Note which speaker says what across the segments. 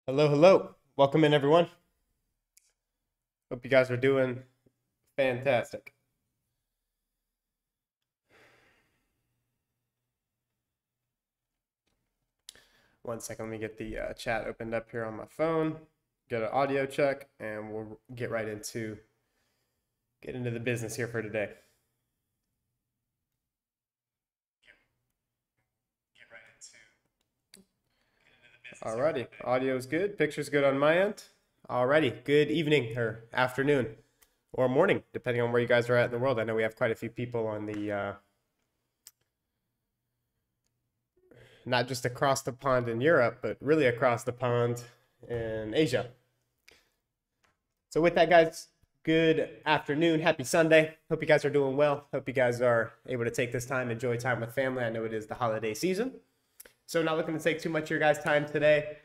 Speaker 1: Hello, hello. Welcome in, everyone. Hope you guys are doing fantastic. One second, let me get the chat opened up here on my phone, get an audio check, and we'll get into the business here for today. Alrighty, audio is good, picture's good on my end. Alrighty, good evening or afternoon or morning, depending on where you guys are at in the world. I know we have quite a few people on the not just across the pond in Europe, but really across the pond in Asia. So with that, guys, good afternoon. Happy Sunday. Hope you guys are doing well. Hope you guys are able to take this time, enjoy time with family. I know it is the holiday season. So not looking to take too much of your guys' time today.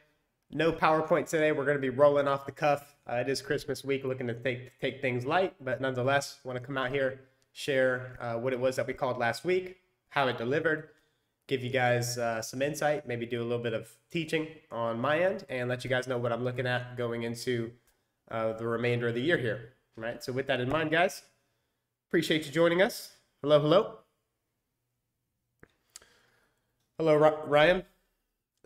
Speaker 1: No PowerPoint today. We're going to be rolling off the cuff. It is Christmas week, looking to take things light, but nonetheless, want to come out here, share what it was that we called last week, how it delivered, give you guys some insight, maybe do a little bit of teaching on my end, and let you guys know what I'm looking at going into the remainder of the year here. All right. So with that in mind, guys, appreciate you joining us. Hello, hello. Hello, Ryan.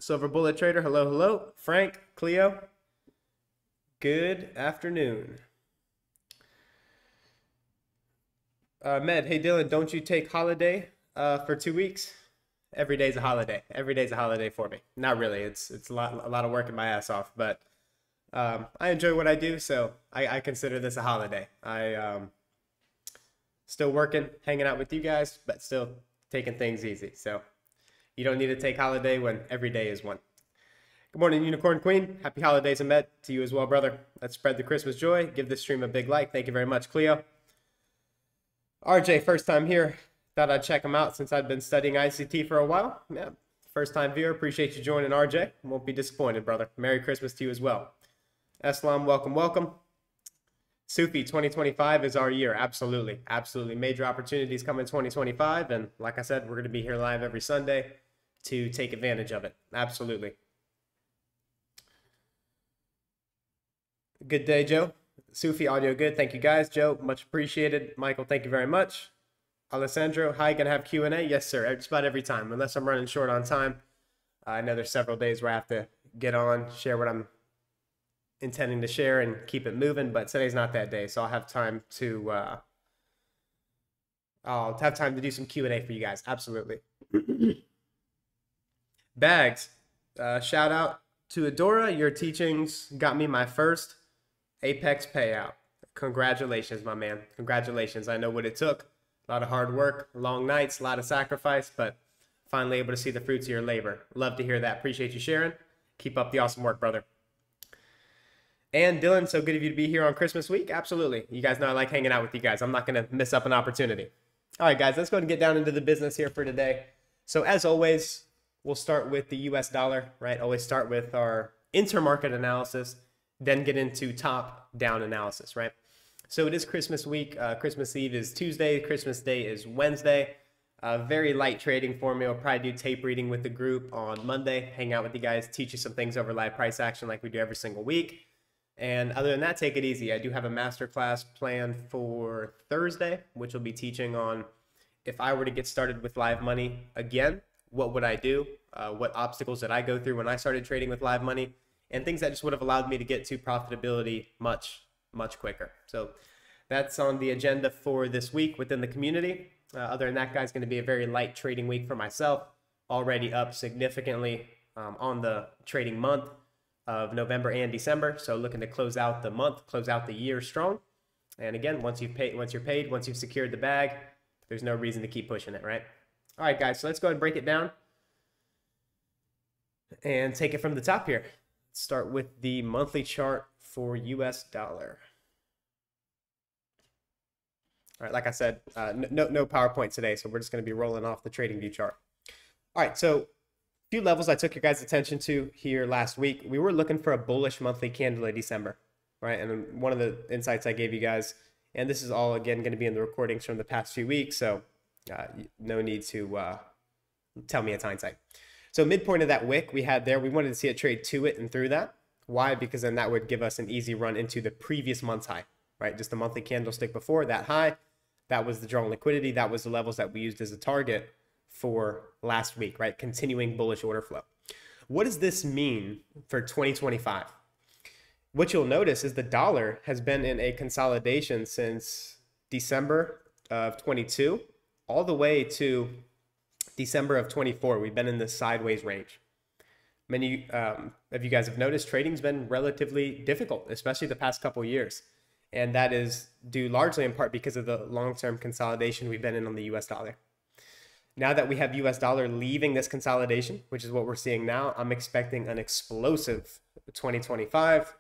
Speaker 1: Silver Bullet Trader. Hello, hello. Frank, Cleo. Good afternoon. Med, hey Dylan, don't you take holiday for 2 weeks? Every day's a holiday. Every day's a holiday for me. Not really. It's a lot of working my ass off, but I enjoy what I do, so I consider this a holiday. I still working, hanging out with you guys, but still taking things easy. So you don't need to take holiday when every day is one. Good morning, Unicorn Queen. Happy holidays, Ahmed, to you as well, brother. Let's spread the Christmas joy. Give this stream a big like. Thank you very much, Cleo. RJ, first time here. Thought I'd check him out since I've been studying ICT for a while. Yeah, first time viewer. Appreciate you joining, RJ. Won't be disappointed, brother. Merry Christmas to you as well. Eslam, welcome, welcome. Sufi, 2025 is our year. Absolutely, absolutely. Major opportunities come in 2025. And like I said, we're going to be here live every Sunday to take advantage of it. Absolutely. Good day, Joe. Sufi, audio good. Thank you, guys. Joe, much appreciated. Michael, thank you very much. Alessandro, hi, gonna have Q&A? Yes, sir. Just about every time, unless I'm running short on time. I know there's several days where I have to get on, share what I'm intending to share, and keep it moving. But today's not that day, so I'll have time to do some Q&A for you guys. Absolutely. Bags, shout out to Adora. Your teachings got me my first Apex payout. Congratulations, my man. Congratulations. I know what it took. A lot of hard work, long nights, a lot of sacrifice, but finally able to see the fruits of your labor. Love to hear that. Appreciate you sharing. Keep up the awesome work, brother. And Dylan, so good of you to be here on Christmas week. Absolutely. You guys know I like hanging out with you guys. I'm not going to miss up an opportunity. All right, guys, let's go ahead and get down into the business here for today. So as always, we'll start with the US dollar, right? Always start with our intermarket analysis, then get into top-down analysis, right? So it is Christmas week. Christmas Eve is Tuesday. Christmas Day is Wednesday. Very light trading for me. I'll probably do tape reading with the group on Monday, hang out with you guys, teach you some things over live price action like we do every single week. And other than that, take it easy. I do have a masterclass planned for Thursday, which will be teaching on if I were to get started with live money again, what would I do? What obstacles did I go through when I started trading with live money? And things that just would have allowed me to get to profitability much quicker. So that's on the agenda for this week within the community. Other than that, guys, going to be a very light trading week for myself. Already up significantly on the trading month of November and December. So looking to close out the month, close out the year strong. And again, once you're paid, once you've secured the bag, there's no reason to keep pushing it, right? All right, guys, so let's go ahead and break it down and take it from the top here. Let's start with the monthly chart for US dollar. All right, like I said, no PowerPoint today, so we're just going to be rolling off the TradingView chart. All right, so few levels I took your guys' attention to here last week. We were looking for a bullish monthly candle in December, right? And one of the insights I gave you guys, and this is all, again, going to be in the recordings from the past few weeks, so no need to tell me it's hindsight. So midpoint of that wick we had there, we wanted to see it trade to it and through that. Why? Because then that would give us an easy run into the previous month's high, right? Just the monthly candlestick before that high. That was the drawn liquidity. That was the levels that we used as a target for last week, right? Continuing bullish order flow. What does this mean for 2025? What you'll notice is the dollar has been in a consolidation since December of 22 all the way to December of 24. We've been in this sideways range. Many of you guys have noticed trading's been relatively difficult, especially the past couple of years. And that is due largely in part because of the long-term consolidation we've been in on the US dollar. Now that we have US dollar leaving this consolidation, which is what we're seeing now, I'm expecting an explosive 2025.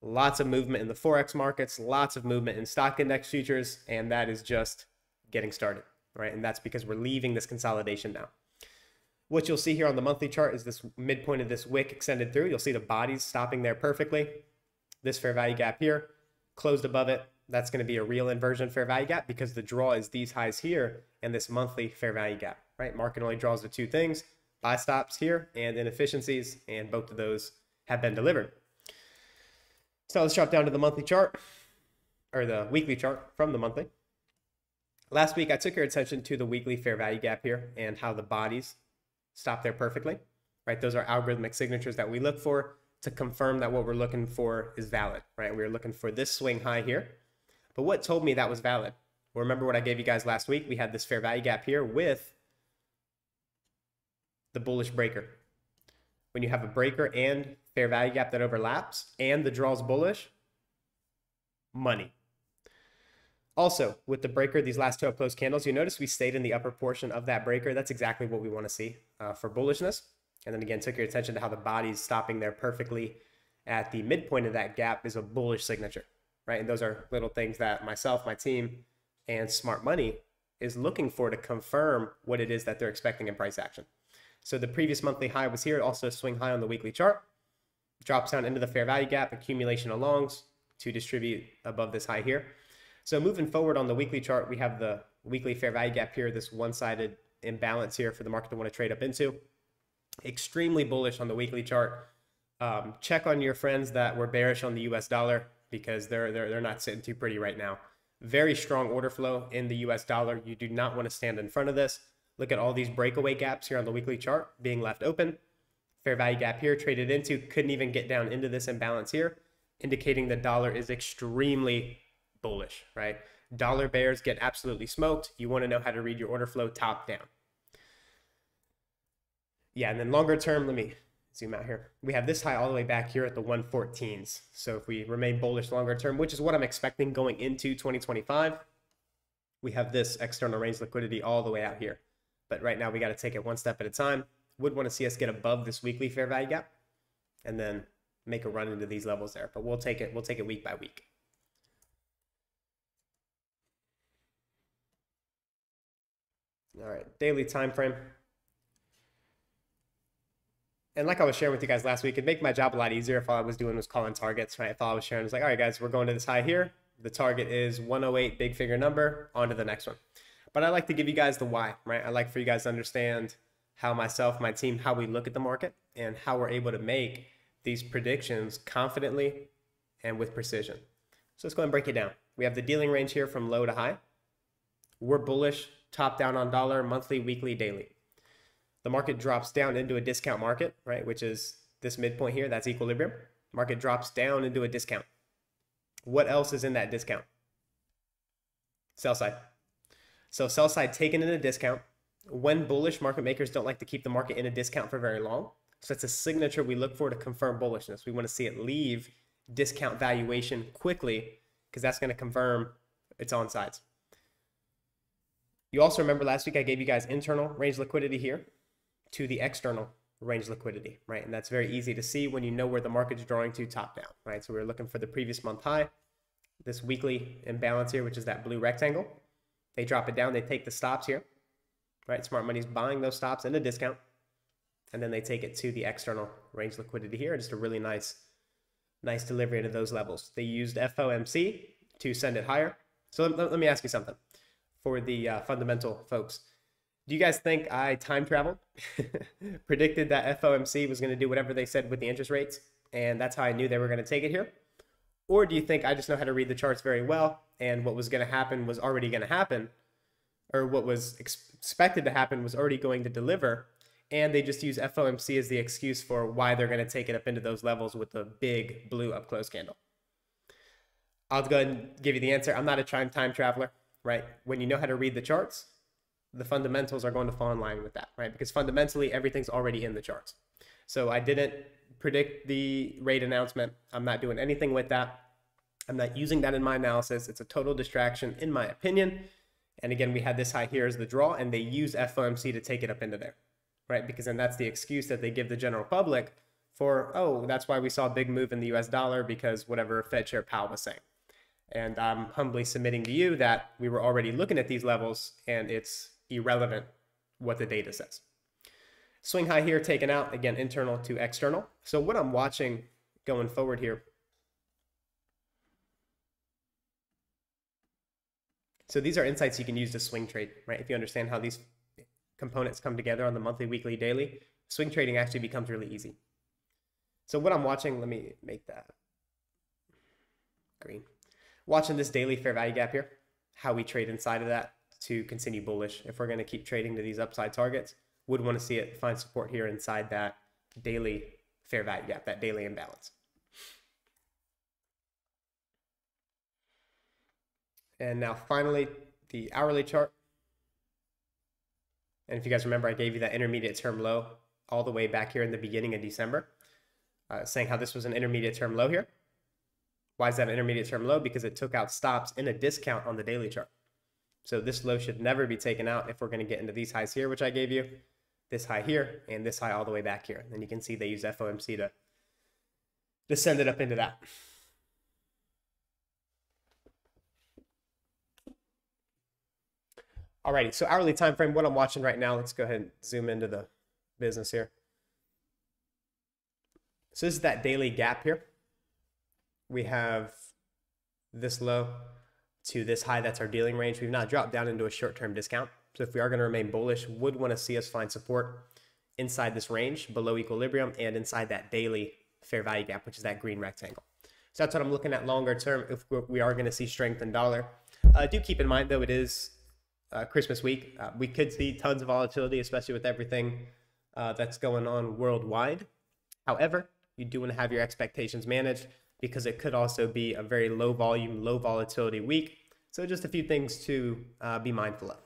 Speaker 1: Lots of movement in the Forex markets, lots of movement in stock index futures, and that is just getting started, right? And that's because we're leaving this consolidation now. What you'll see here on the monthly chart is this midpoint of this wick extended through. You'll see the bodies stopping there perfectly. This fair value gap here, closed above it. That's going to be a real inversion fair value gap because the draw is these highs here and this monthly fair value gap, right? Market only draws the two things, buy stops here and inefficiencies, and both of those have been delivered. So let's drop down to the monthly chart, or the weekly chart from the monthly. Last week, I took your attention to the weekly fair value gap here and how the bodies stop there perfectly, right? Those are algorithmic signatures that we look for to confirm that what we're looking for is valid, right? We were looking for this swing high here. But what told me that was valid? Well, remember what I gave you guys last week? We had this fair value gap here with the bullish breaker. When you have a breaker and fair value gap that overlaps and the draw's bullish, money. Also, with the breaker, these last two closed candles, you notice we stayed in the upper portion of that breaker. That's exactly what we want to see for bullishness. And then again, took your attention to how the body's stopping there perfectly at the midpoint of that gap is a bullish signature, right? And those are little things that myself, my team, and Smart Money is looking for to confirm what it is that they're expecting in price action. So the previous monthly high was here, also a swing high on the weekly chart. Drops down into the fair value gap, accumulation of longs to distribute above this high here. So moving forward on the weekly chart, we have the weekly fair value gap here, this one-sided imbalance here for the market to want to trade up into. Extremely bullish on the weekly chart. Check on your friends that were bearish on the US dollar because they're not sitting too pretty right now. Very strong order flow in the US dollar. You do not want to stand in front of this. Look at all these breakaway gaps here on the weekly chart being left open. Fair value gap here traded into, couldn't even get down into this imbalance here, indicating the dollar is extremely bullish, right? Dollar bears get absolutely smoked. You want to know how to read your order flow top down. Yeah, and then longer term, let me zoom out here. We have this high all the way back here at the 114s. So if we remain bullish longer term, which is what I'm expecting going into 2025, we have this external range liquidity all the way out here. But right now we got to take it one step at a time. Would want to see us get above this weekly fair value gap and then make a run into these levels there. But we'll take it week by week. All right, daily time frame. And like I was sharing with you guys last week, it'd make my job a lot easier if all I was doing was calling targets, right? If all I was sharing was like, all right, guys, we're going to this high here. The target is 108, big figure number, on to the next one. But I like to give you guys the why, right? I like for you guys to understand how myself, my team, how we look at the market and how we're able to make these predictions confidently and with precision. So let's go ahead and break it down. We have the dealing range here from low to high. We're bullish, top down on dollar, monthly, weekly, daily. The market drops down into a discount market, right? Which is this midpoint here, that's equilibrium. Market drops down into a discount. What else is in that discount? Sell side. So sell side taken in a discount. When bullish, market makers don't like to keep the market in a discount for very long. So it's a signature we look for to confirm bullishness. We want to see it leave discount valuation quickly because that's going to confirm its on sides. You also remember last week I gave you guys internal range liquidity here to the external range liquidity, right? And that's very easy to see when you know where the market's drawing to top down, right? So we're looking for the previous month high, this weekly imbalance here, which is that blue rectangle. They drop it down, they take the stops here, right? Smart Money's buying those stops in a discount, and then they take it to the external range liquidity here. Just a really nice delivery to those levels. They used FOMC to send it higher. So let me ask you something for the fundamental folks. Do you guys think I time traveled? Predicted that FOMC was going to do whatever they said with the interest rates and that's how I knew they were going to take it here? Or do you think I just know how to read the charts very well, and what was going to happen was already going to happen, or what was expected to happen was already going to deliver, and they just use FOMC as the excuse for why they're going to take it up into those levels with a big blue up close candle? I'll go ahead and give you the answer. I'm not a time traveler, right? When you know how to read the charts, the fundamentals are going to fall in line with that, right? Because fundamentally, everything's already in the charts. So I didn't predict the rate announcement. I'm not doing anything with that. I'm not using that in my analysis. It's a total distraction, in my opinion. And again, we had this high here as the draw, and they use FOMC to take it up into there, right? Because then that's the excuse that they give the general public for, oh, that's why we saw a big move in the US dollar, because whatever Fed Chair Powell was saying. And I'm humbly submitting to you that we were already looking at these levels, and it's irrelevant what the data says. Swing high here taken out, again, internal to external. So what I'm watching going forward here. So these are insights you can use to swing trade, right? If you understand how these components come together on the monthly, weekly, daily, swing trading actually becomes really easy. So what I'm watching, let me make that green. Watching this daily fair value gap here, how we trade inside of that to continue bullish. If we're going to keep trading to these upside targets, would want to see it find support here inside that daily fair value gap, that daily imbalance. And now finally, the hourly chart. And if you guys remember, I gave you that intermediate term low all the way back here in the beginning of December, saying how this was an intermediate term low here. Why is that an intermediate term low? Because it took out stops in a discount on the daily chart. So this low should never be taken out if we're going to get into these highs here, which I gave you, this high here, and this high all the way back here. And you can see they use FOMC to send it up into that. Alrighty, so hourly time frame, what I'm watching right now, let's go ahead and zoom into the business here. So this is that daily gap here. We have this low to this high, that's our dealing range. We've not dropped down into a short-term discount. So if we are going to remain bullish, would want to see us find support inside this range, below equilibrium, and inside that daily fair value gap, which is that green rectangle. So that's what I'm looking at longer term if we are going to see strength in dollar. Do keep in mind, though, it is Christmas week. We could see tons of volatility, especially with everything that's going on worldwide. However, you do want to have your expectations managed, because it could also be a very low volume, low volatility week. So just a few things to be mindful of.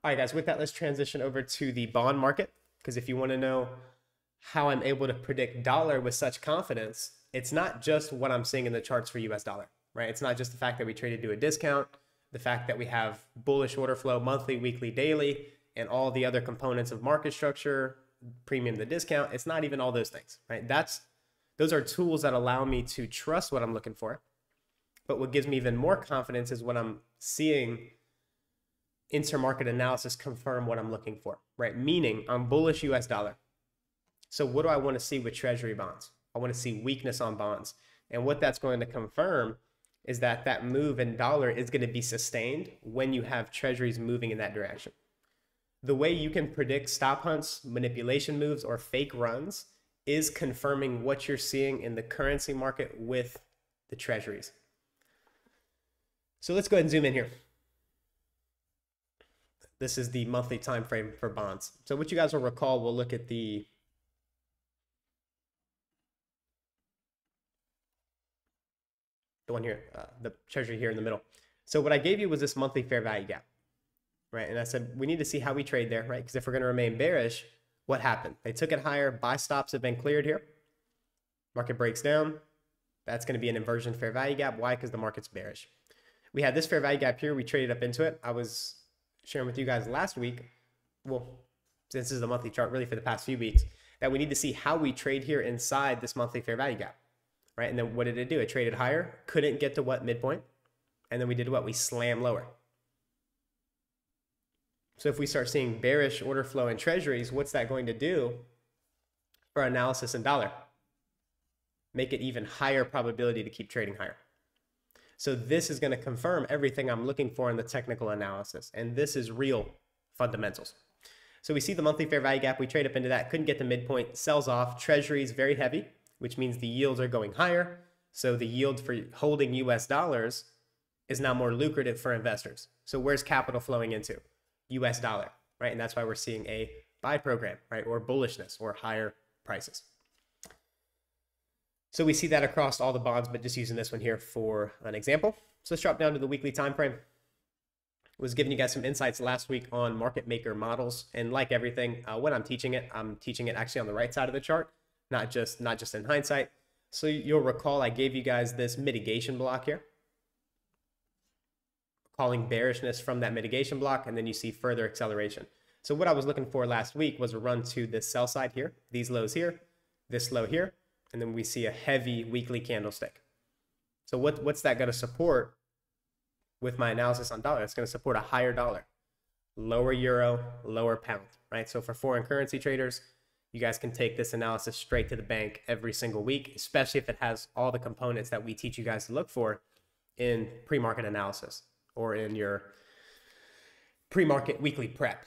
Speaker 1: All right, guys, with that, let's transition over to the bond market, because if you want to know how I'm able to predict dollar with such confidence, it's not just what I'm seeing in the charts for US dollar, right? It's not just the fact that we traded to a discount, the fact that we have bullish order flow monthly, weekly, daily, and all the other components of market structure, premium to discount. It's not even all those things, right? Those are tools that allow me to trust what I'm looking for. But what gives me even more confidence is when I'm seeing intermarket analysis confirm what I'm looking for, right? Meaning I'm bullish US dollar. So what do I want to see with treasury bonds? I want to see weakness on bonds. And what that's going to confirm is that that move in dollar is going to be sustained when you have treasuries moving in that direction. The way you can predict stop hunts, manipulation moves, or fake runs is confirming what you're seeing in the currency market with the treasuries. So let's go ahead and zoom in here. This is the monthly time frame for bonds. So what you guys will recall, we'll look at the one here, the treasury here in the middle. So what I gave you was this monthly fair value gap, right? And I said, we need to see how we trade there, right? Because if we're going to remain bearish, what happened? They took it higher. Buy stops have been cleared here. Market breaks down. That's going to be an inversion fair value gap. Why? Because the market's bearish. We had this fair value gap here. We traded up into it. I was sharing with you guys last week, well, since this is a monthly chart really for the past few weeks, that we need to see how we trade here inside this monthly fair value gap, right? And then what did it do? It traded higher, couldn't get to what? Midpoint. And then we did what? We slammed lower. So if we start seeing bearish order flow in treasuries, what's that going to do for analysis in dollar? Make it even higher probability to keep trading higher. So this is going to confirm everything I'm looking for in the technical analysis. And this is real fundamentals. So we see the monthly fair value gap. We trade up into that. Couldn't get to midpoint. Sells off. Treasuries very heavy. which means the yields are going higher. So the yield for holding US dollars is now more lucrative for investors. So where's capital flowing into? US dollar, right? And that's why we're seeing a buy program, right? Or bullishness or higher prices. So we see that across all the bonds, but just using this one here for an example. So let's drop down to the weekly time frame. Was giving you guys some insights last week on market maker models, and like everything, when I'm teaching it actually on the right side of the chart, not just in hindsight. So you'll recall I gave you guys this mitigation block here, calling bearishness from that mitigation block, and then you see further acceleration. So what I was looking for last week was a run to this sell side here, these lows here, this low here, and then we see a heavy weekly candlestick. So what's that going to support? With my analysis on dollar, it's going to support a higher dollar, lower euro, lower pound, right? So for foreign currency traders, you guys can take this analysis straight to the bank every single week, especially if it has all the components that we teach you guys to look for in pre-market analysis or in your pre-market weekly prep.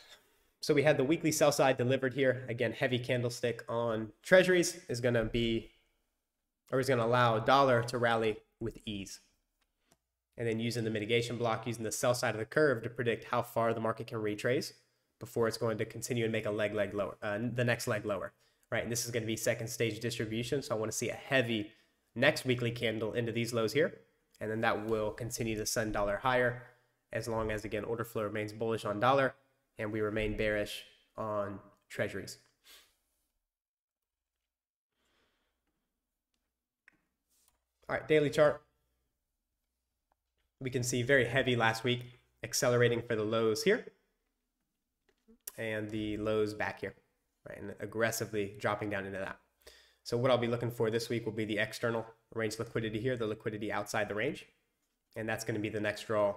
Speaker 1: So we had the weekly sell side delivered here. Again, heavy candlestick on treasuries is going to allow dollar to rally with ease. And then using the mitigation block, using the sell side of the curve to predict how far the market can retrace before it's going to continue and make a leg lower, the next leg lower, right? And this is going to be second stage distribution. So I want to see a heavy next weekly candle into these lows here. And then that will continue to send dollar higher as long as, again, order flow remains bullish on dollar and we remain bearish on treasuries. All right, daily chart. We can see very heavy last week, accelerating for the lows here and the lows back here, right? And aggressively dropping down into that. So what I'll be looking for this week will be the external range liquidity here, the liquidity outside the range. And that's going to be the next draw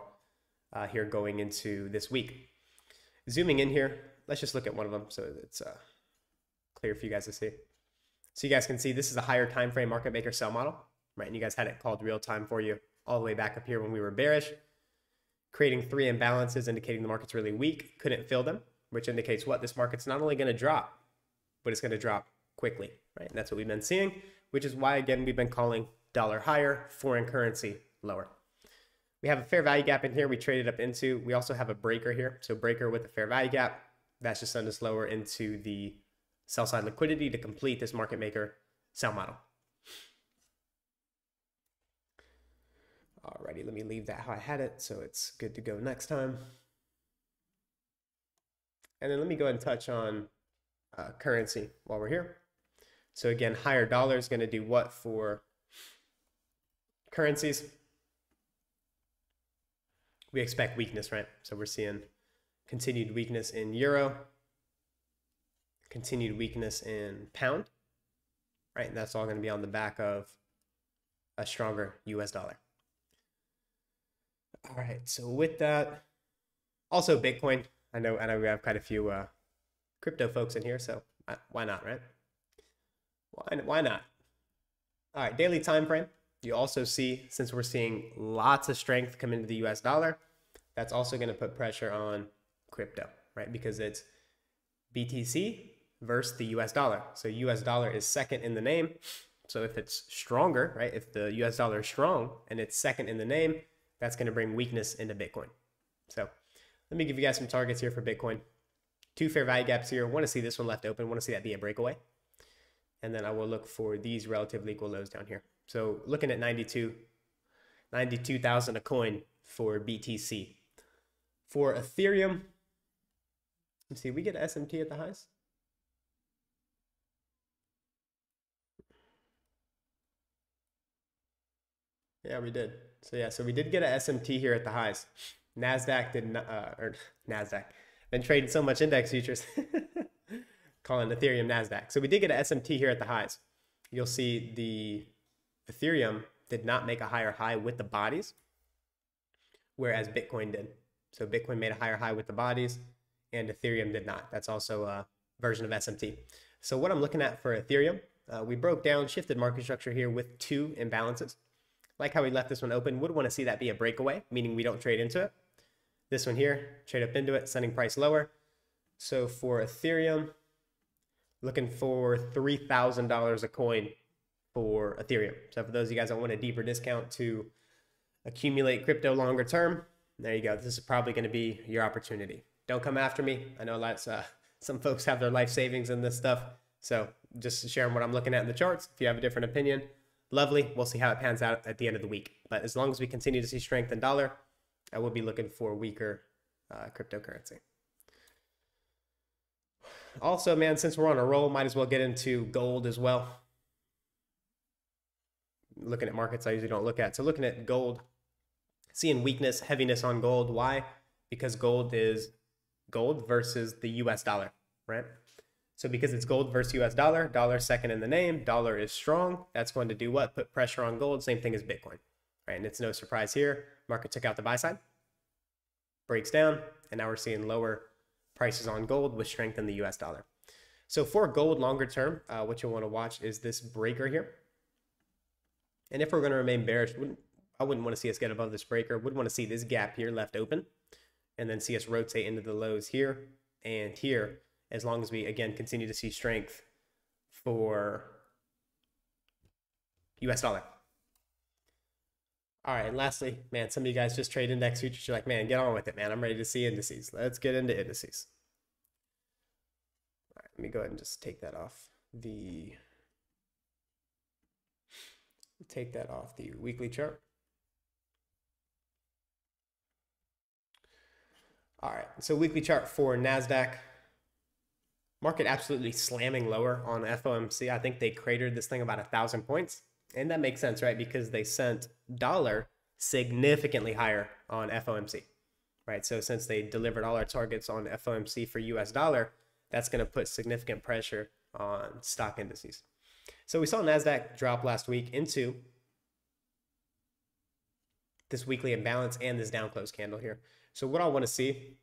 Speaker 1: here going into this week. Zooming in here, let's just look at one of them so it's clear for you guys to see. So you guys can see this is a higher time frame market maker sell model, right? And you guys had it called real time for you all the way back up here when we were bearish, creating three imbalances indicating the market's really weak, couldn't fill them, which indicates what? This market's not only going to drop, but it's going to drop quickly, right? And that's what we've been seeing, which is why, again, we've been calling dollar higher, foreign currency lower. We have a fair value gap in here we traded up into. We also have a breaker here. So breaker with a fair value gap, that's just send us lower into the sell side liquidity to complete this market maker sell model. Alrighty, let me leave that how I had it so it's good to go next time. And then let me go ahead and touch on currency while we're here. So again, higher dollar is going to do what for currencies? We expect weakness, right? So we're seeing continued weakness in euro, continued weakness in pound, right? And that's all going to be on the back of a stronger US dollar. All right, so with that, also Bitcoin. I know we have quite a few crypto folks in here, so why not, right? Why not? All right, daily time frame. You also see, since we're seeing lots of strength come into the US dollar, that's also going to put pressure on crypto, right? Because it's BTC versus the US dollar. So US dollar is second in the name. So if it's stronger, right? If the US dollar is strong and it's second in the name, that's going to bring weakness into Bitcoin. So let me give you guys some targets here for Bitcoin. Two fair value gaps here. Want to see this one left open. Want to see that be a breakaway. And then I will look for these relatively equal lows down here. So looking at 92,000 a coin for BTC. For Ethereum, let's see, we get SMT at the highs. Yeah, we did. So yeah, so we did get a SMT here at the highs. NASDAQ did not, or NASDAQ. Been trading so much index futures. Calling Ethereum NASDAQ. So we did get a SMT here at the highs. You'll see the Ethereum did not make a higher high with the bodies, whereas Bitcoin did. So Bitcoin made a higher high with the bodies, and Ethereum did not. That's also a version of SMT. So what I'm looking at for Ethereum, we broke down, shifted market structure here with two imbalances. Like how we left this one open, would want to see that be a breakaway, meaning we don't trade into it. This one here, trade up into it, sending price lower. So for Ethereum, looking for $3,000 a coin for Ethereum. So for those of you guys that want a deeper discount to accumulate crypto longer term, there you go. This is probably going to be your opportunity. Don't come after me. I know lots, some folks have their life savings in this stuff. So just sharing what I'm looking at in the charts. If you have a different opinion, lovely. We'll see how it pans out at the end of the week. But as long as we continue to see strength in dollar, I will be looking for weaker cryptocurrency. Also, man, since we're on a roll, might as well get into gold as well. Looking at markets I usually don't look at. So looking at gold, seeing weakness, heaviness on gold. Why? Because gold is gold versus the US dollar, right? So because it's gold versus US dollar, dollar second in the name, dollar is strong. That's going to do what? Put pressure on gold. Same thing as Bitcoin, right? And it's no surprise here. Market took out the buy side, breaks down, and now we're seeing lower prices on gold with strength in the US dollar. So for gold longer term, what you'll want to watch is this breaker here. And if we're going to remain bearish, I wouldn't want to see us get above this breaker. Would want to see this gap here left open and then see us rotate into the lows here and here, as long as we, again, continue to see strength for US dollar. All right, and lastly, man, some of you guys just trade index futures. You're like, man, get on with it, man. I'm ready to see indices. Let's get into indices. All right, let me go ahead and just take that off the weekly chart. All right, so weekly chart for NASDAQ. Market absolutely slamming lower on FOMC. I think they cratered this thing about 1,000 points. And that makes sense, right? Because they sent dollar significantly higher on FOMC, right? So since they delivered all our targets on FOMC for US dollar, that's going to put significant pressure on stock indices. So we saw NASDAQ drop last week into this weekly imbalance and this down close candle here. So what I want to see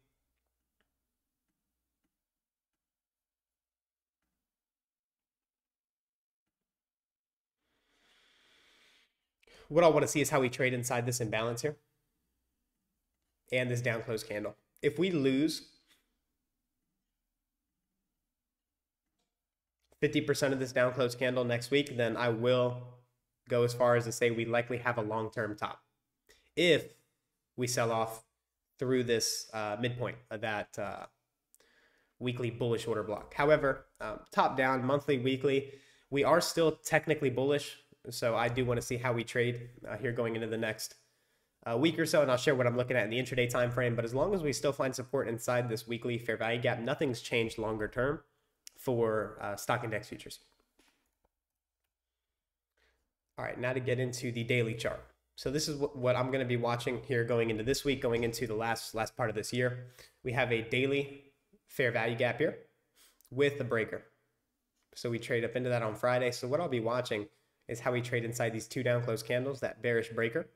Speaker 1: is how we trade inside this imbalance here and this down close candle. If we lose 50% of this down close candle next week, then I will go as far as to say we likely have a long-term top. If we sell off through this midpoint of that weekly bullish order block. However, top down, monthly, weekly, we are still technically bullish. So I do want to see how we trade here going into the next week or so, and I'll share what I'm looking at in the intraday time frame. But as long as we still find support inside this weekly fair value gap, nothing's changed longer term for stock index futures. All right, now to get into the daily chart. So this is what I'm going to be watching here going into this week, going into the last part of this year. We have a daily fair value gap here with a breaker. So we trade up into that on Friday. So what I'll be watching is how we trade inside these two down close candles, that bearish breaker,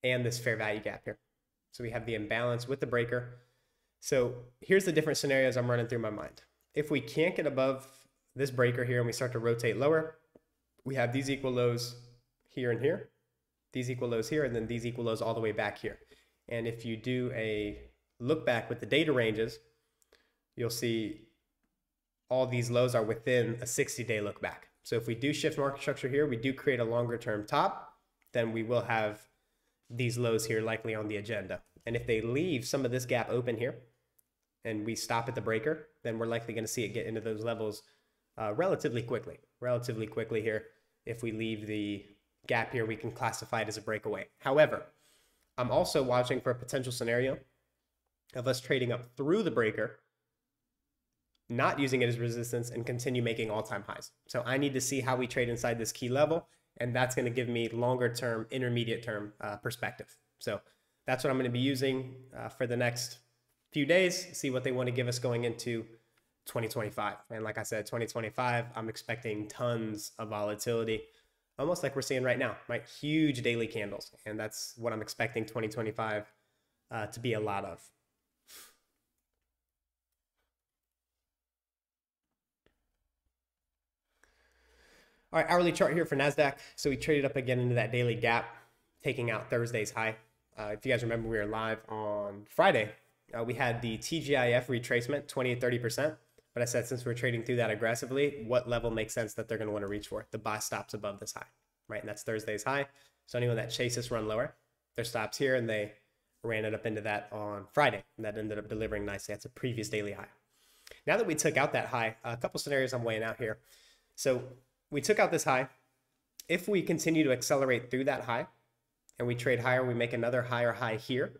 Speaker 1: and this fair value gap here. So we have the imbalance with the breaker. So here's the different scenarios I'm running through my mind. If we can't get above this breaker here and we start to rotate lower, we have these equal lows here and here, these equal lows here, and then these equal lows all the way back here. And if you do a look back with the data ranges, you'll see all these lows are within a 60-day look back. So if we do shift market structure here, we do create a longer term top, then we will have these lows here likely on the agenda. And if they leave some of this gap open here and we stop at the breaker, then we're likely going to see it get into those levels relatively quickly here. If we leave the gap here, we can classify it as a breakaway. However, I'm also watching for a potential scenario of us trading up through the breaker, not using it as resistance, and continue making all-time highs. So I need to see how we trade inside this key level, and that's going to give me longer term, intermediate term perspective. So that's what I'm going to be using for the next few days, see what they want to give us going into 2025. And like I said, 2025, I'm expecting tons of volatility, almost like we're seeing right now, right? Huge daily candles. And that's what I'm expecting 2025 to be a lot of. All right, hourly chart here for NASDAQ. So we traded up again into that daily gap, taking out Thursday's high. If you guys remember, we were live on Friday. We had the TGIF retracement, 20 to 30%. But I said, since we're trading through that aggressively, what level makes sense that they're going to want to reach for? The buy stops above this high, right? And that's Thursday's high. So anyone that chases run lower, their stops here, and they ran it up into that on Friday. And that ended up delivering nicely. That's a previous daily high. Now that we took out that high, a couple scenarios I'm weighing out here. So we took out this high. If we continue to accelerate through that high and we trade higher, we make another higher high here,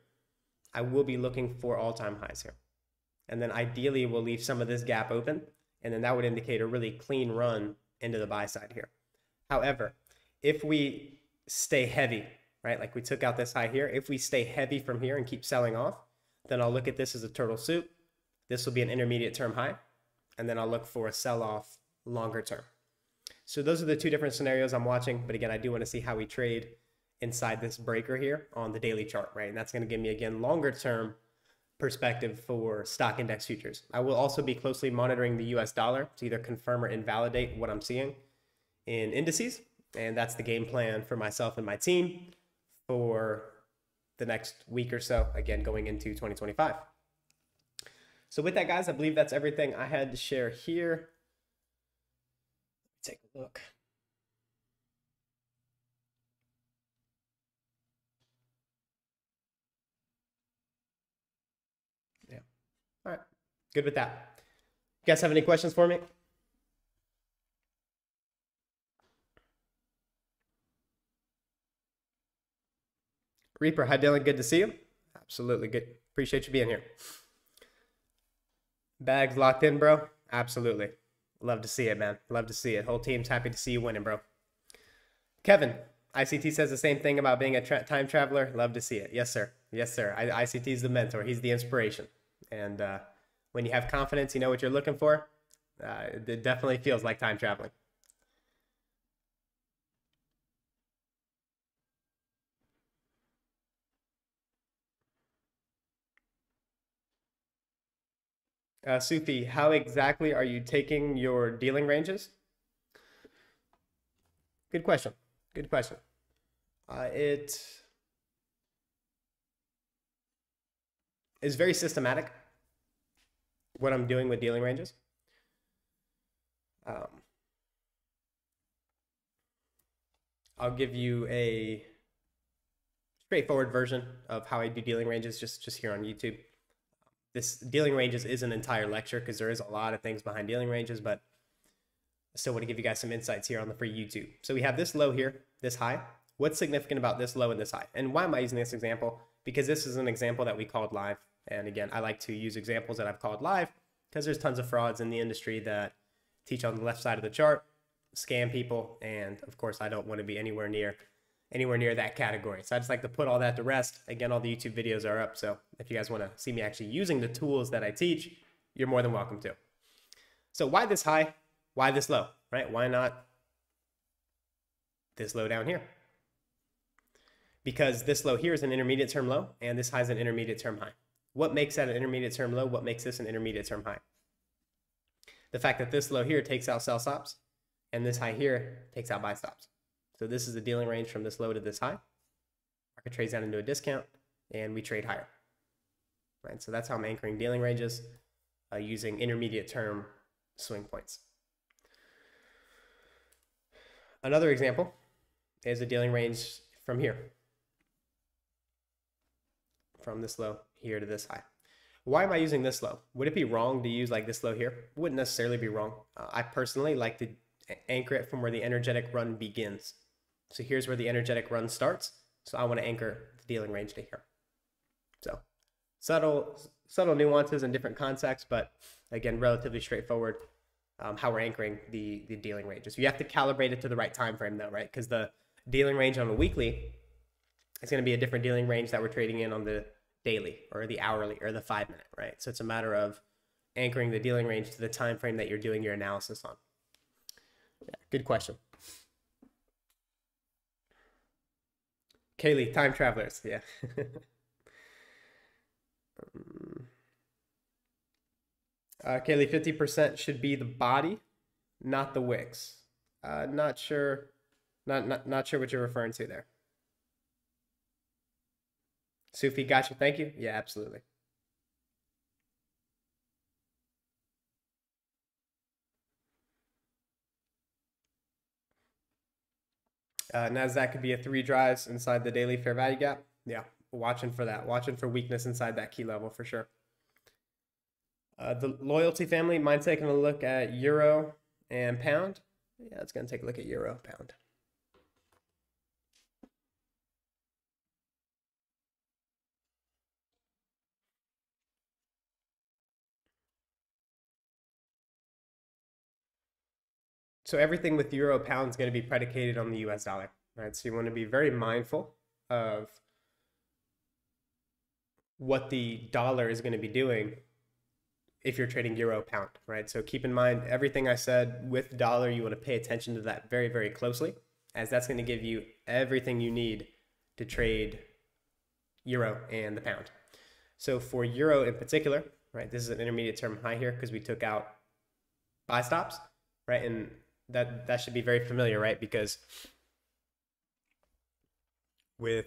Speaker 1: I will be looking for all-time highs here. And then ideally we'll leave some of this gap open, and then that would indicate a really clean run into the buy side here. However, if we stay heavy, right, like we took out this high here, if we stay heavy from here and keep selling off, then I'll look at this as a turtle soup. This will be an intermediate term high, and then I'll look for a sell-off longer term. So those are the two different scenarios I'm watching. But again, I do want to see how we trade inside this breaker here on the daily chart, right? And that's going to give me, again, longer term perspective for stock index futures. I will also be closely monitoring the US dollar to either confirm or invalidate what I'm seeing in indices. And that's the game plan for myself and my team for the next week or so, again, going into 2025. So with that, guys, I believe that's everything I had to share here. Take a look. Yeah. All right. Good with that. You guys have any questions for me? Reaper, hi Dylan, good to see you. Absolutely good. Appreciate you being here. Bags locked in, bro. Absolutely. Love to see it, man. Love to see it. Whole team's happy to see you winning, bro. Kevin, ICT says the same thing about being a time traveler. Love to see it. Yes, sir. Yes, sir. ICT is the mentor. He's the inspiration. And when you have confidence, you know what you're looking for. It definitely feels like time traveling. Sufi, how exactly are you taking your dealing ranges? Good question. Good question. It is very systematic, what I'm doing with dealing ranges. I'll give you a straightforward version of how I do dealing ranges just here on YouTube. This dealing ranges is an entire lecture because there is a lot of things behind dealing ranges, but I still want to give you guys some insights here on the free YouTube. So we have this low here, this high. What's significant about this low and this high? And why am I using this example? Because this is an example that we called live. And again, I like to use examples that I've called live because there's tons of frauds in the industry that teach on the left side of the chart, scam people, and of course I don't want to be anywhere near that category. So I just like to put all that to rest. Again, all the YouTube videos are up, so if you guys want to see me actually using the tools that I teach, you're more than welcome to. So why this high? Why this low, right? Why not this low down here? Because this low here is an intermediate term low, and this high is an intermediate term high. What makes that an intermediate term low? What makes this an intermediate term high? The fact that this low here takes out sell stops, and this high here takes out buy stops. So this is the dealing range from this low to this high. Market trades down into a discount, and we trade higher. Right? So that's how I'm anchoring dealing ranges using intermediate term swing points. Another example is a dealing range from here, from this low here to this high. Why am I using this low? Would it be wrong to use like this low here? It wouldn't necessarily be wrong. I personally like to anchor it from where the energetic run begins. So here's where the energetic run starts. So I want to anchor the dealing range to here. So subtle nuances and different concepts, but again, relatively straightforward how we're anchoring the dealing ranges. You have to calibrate it to the right time frame though, right? Because the dealing range on a weekly is going to be a different dealing range that we're trading in on the daily or the hourly or the 5 minute, right? So it's a matter of anchoring the dealing range to the time frame that you're doing your analysis on. Yeah, good question. Kaylee, time travelers, yeah. Kaylee, 50% should be the body, not the wicks. Not sure, not sure what you're referring to there. Sufi, gotcha. Thank you. Yeah, absolutely. NASDAQ could be a 3 drives inside the daily fair value gap. Yeah, watching for that. Watching for weakness inside that key level for sure. The loyalty family, mine taking a look at euro and pound. Yeah, it's going to take a look at euro, pound. So everything with euro pound is going to be predicated on the US dollar, right? So you want to be very mindful of what the dollar is going to be doing if you're trading euro pound, right? So keep in mind everything I said with dollar, you want to pay attention to that very, very closely, as that's going to give you everything you need to trade euro and the pound. So for euro in particular, right, this is an intermediate term high here because we took out buy stops, right? And that should be very familiar, right? Because with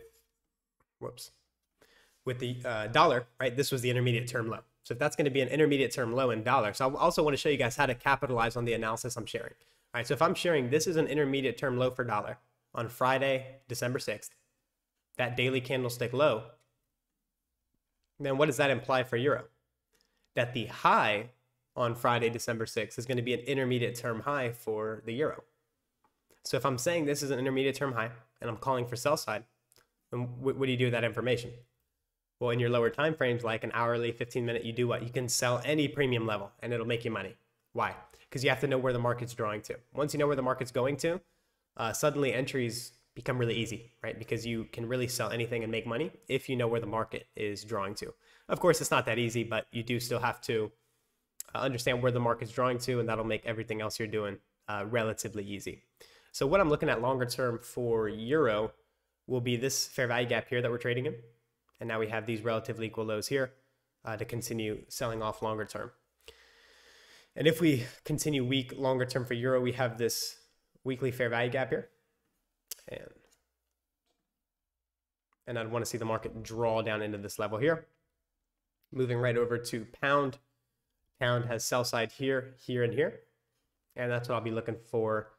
Speaker 1: the dollar, right, this was the intermediate term low. So if that's going to be an intermediate term low in dollar, so I also want to show you guys how to capitalize on the analysis I'm sharing. All right, so if I'm sharing this is an intermediate term low for dollar on Friday, December 6th, that daily candlestick low, then what does that imply for euro? That the high on Friday, December 6th is going to be an intermediate term high for the euro. So if I'm saying this is an intermediate term high and I'm calling for sell side, then what do you do with that information? Well, in your lower time frames, like an hourly, 15-minute, you do what? You can sell any premium level and it'll make you money. Why? Because you have to know where the market's drawing to. Once you know where the market's going to, suddenly entries become really easy, right? Because you can really sell anything and make money if you know where the market is drawing to. Of course, it's not that easy, but you do still have to understand where the market's drawing to, and that'll make everything else you're doing relatively easy. So what I'm looking at longer term for euro will be this fair value gap here that we're trading in. And now we have these relatively equal lows here to continue selling off longer term. And if we continue weak longer term for euro, we have this weekly fair value gap here. And I'd want to see the market draw down into this level here. Moving right over to pound. Pound has sell side here, here, and here. And that's what I'll be looking for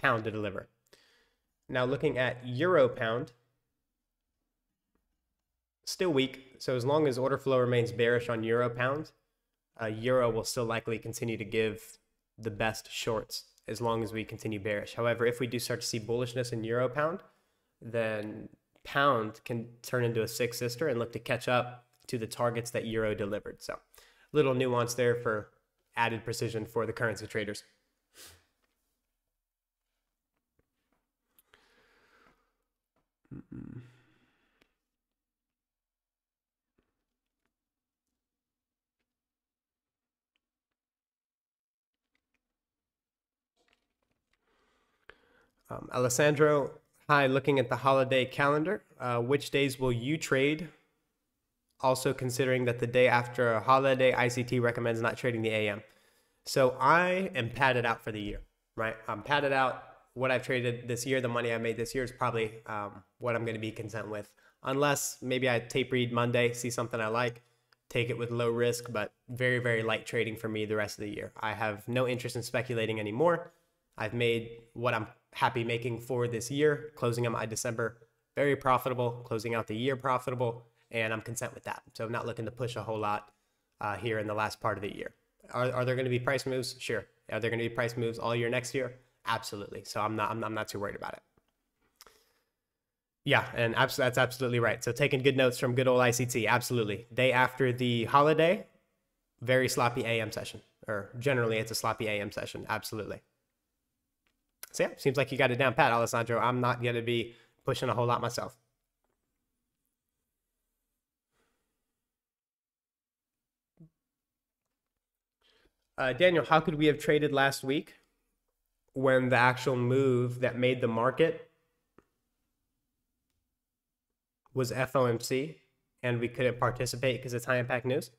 Speaker 1: pound to deliver. Now looking at euro pound, still weak. So as long as order flow remains bearish on euro pound, euro will still likely continue to give the best shorts as long as we continue bearish. However, if we do start to see bullishness in euro pound, then pound can turn into a six sister and look to catch up to the targets that euro delivered. So little nuance there for added precision for the currency traders. Alessandro, hi, looking at the holiday calendar, which days will you trade? Also considering that the day after a holiday, ICT recommends not trading the AM. So I am padded out for the year, right? I'm padded out. What I've traded this year, the money I made this year is probably what I'm going to be content with. Unless maybe I tape read Monday, see something I like, take it with low risk, but very, very light trading for me the rest of the year. I have no interest in speculating anymore. I've made what I'm happy making for this year, closing out my December very profitable, closing out the year profitable, and I'm content with that. So I'm not looking to push a whole lot here in the last part of the year. Are there going to be price moves? Sure. Are there going to be price moves all year next year? Absolutely. So I'm not too worried about it. Yeah, and that's absolutely right. So taking good notes from good old ICT, absolutely. Day after the holiday, very sloppy AM session, or generally it's a sloppy AM session, absolutely. So yeah, seems like you got it down pat, Alessandro. I'm not going to be pushing a whole lot myself. Daniel, how could we have traded last week when the actual move that made the market was FOMC and we couldn't participate because it's high impact news?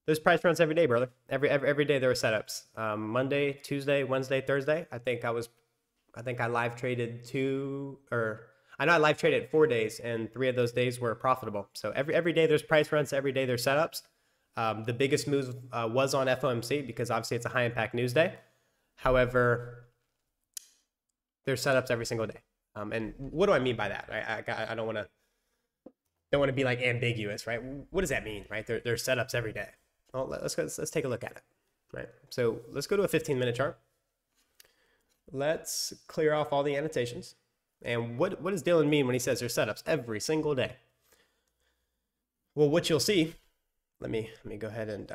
Speaker 1: There's price runs every day, brother. Every day there were setups. Monday, Tuesday, Wednesday, Thursday. I think I live traded I know I live traded 4 days and 3 of those days were profitable. So every day there's price runs, every day there's setups. The biggest move was on FOMC because obviously it's a high impact news day. However, there's setups every single day. And what do I mean by that? I don't want to be like ambiguous, right? What does that mean, right? There's setups every day. Well, let's take a look at it, right? So let's go to a 15-minute chart. Let's clear off all the annotations. And what does Dylan mean when he says there's setups every single day? Well, what you'll see, let me go ahead and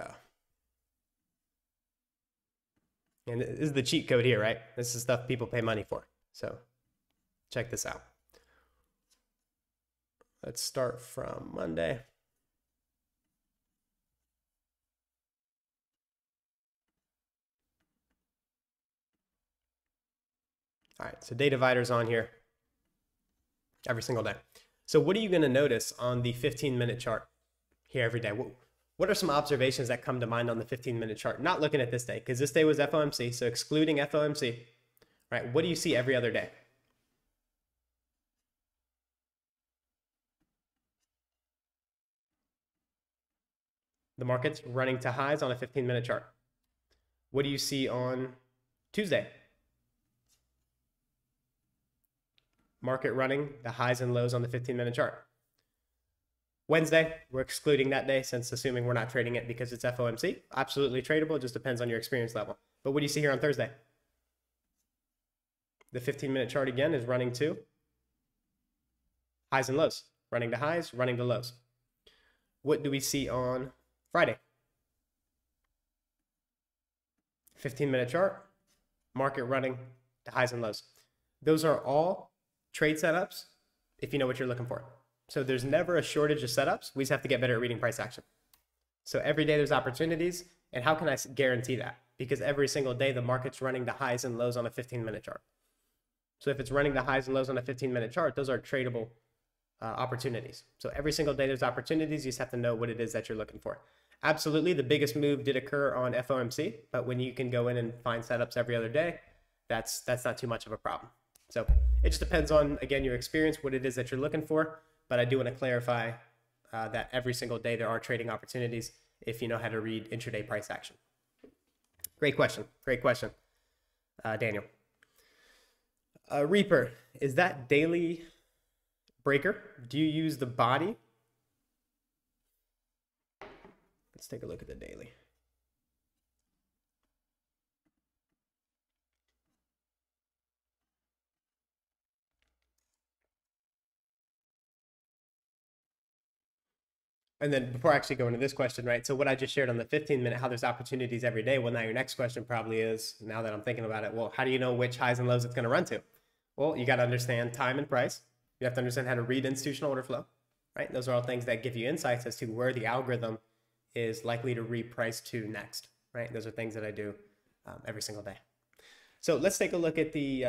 Speaker 1: this is the cheat code here, right? This is stuff people pay money for. So check this out. Let's start from Monday. All right, so day divider's on here every single day. So what are you going to notice on the 15-minute chart here every day? What are some observations that come to mind on the 15-minute chart? Not looking at this day, because this day was FOMC, so excluding FOMC, right? What do you see every other day? The market's running to highs on a 15-minute chart. What do you see on Tuesday? Market running the highs and lows on the 15-minute chart. Wednesday, we're excluding that day since assuming we're not trading it because it's FOMC. Absolutely tradable, it just depends on your experience level. But what do you see here on Thursday? The 15-minute chart again is running to highs and lows. Running to highs, running to lows. What do we see on Friday? 15-minute chart, market running to highs and lows. Those are all trade setups if you know what you're looking for. So there's never a shortage of setups. We just have to get better at reading price action. So every day there's opportunities. And how can I guarantee that? Because every single day the market's running the highs and lows on a 15-minute chart. So if it's running the highs and lows on a 15-minute chart, those are tradable opportunities. So every single day there's opportunities. You just have to know what it is that you're looking for. Absolutely, the biggest move did occur on FOMC, but when you can go in and find setups every other day, that's not too much of a problem. So it just depends on, again, your experience, what it is that you're looking for. But I do want to clarify that every single day there are trading opportunities if you know how to read intraday price action. Great question. Great question, Daniel. Reaper, is that daily breaker? Do you use the body? Let's take a look at the daily. And then before I actually go into this question, right? So what I just shared on the 15-minute, how there's opportunities every day. Well, now your next question probably is, now that I'm thinking about it, well, how do you know which highs and lows it's going to run to? Well, you got to understand time and price. You have to understand how to read institutional order flow, right? Those are all things that give you insights as to where the algorithm is likely to reprice to next, right? Those are things that I do every single day. So let's take a look at the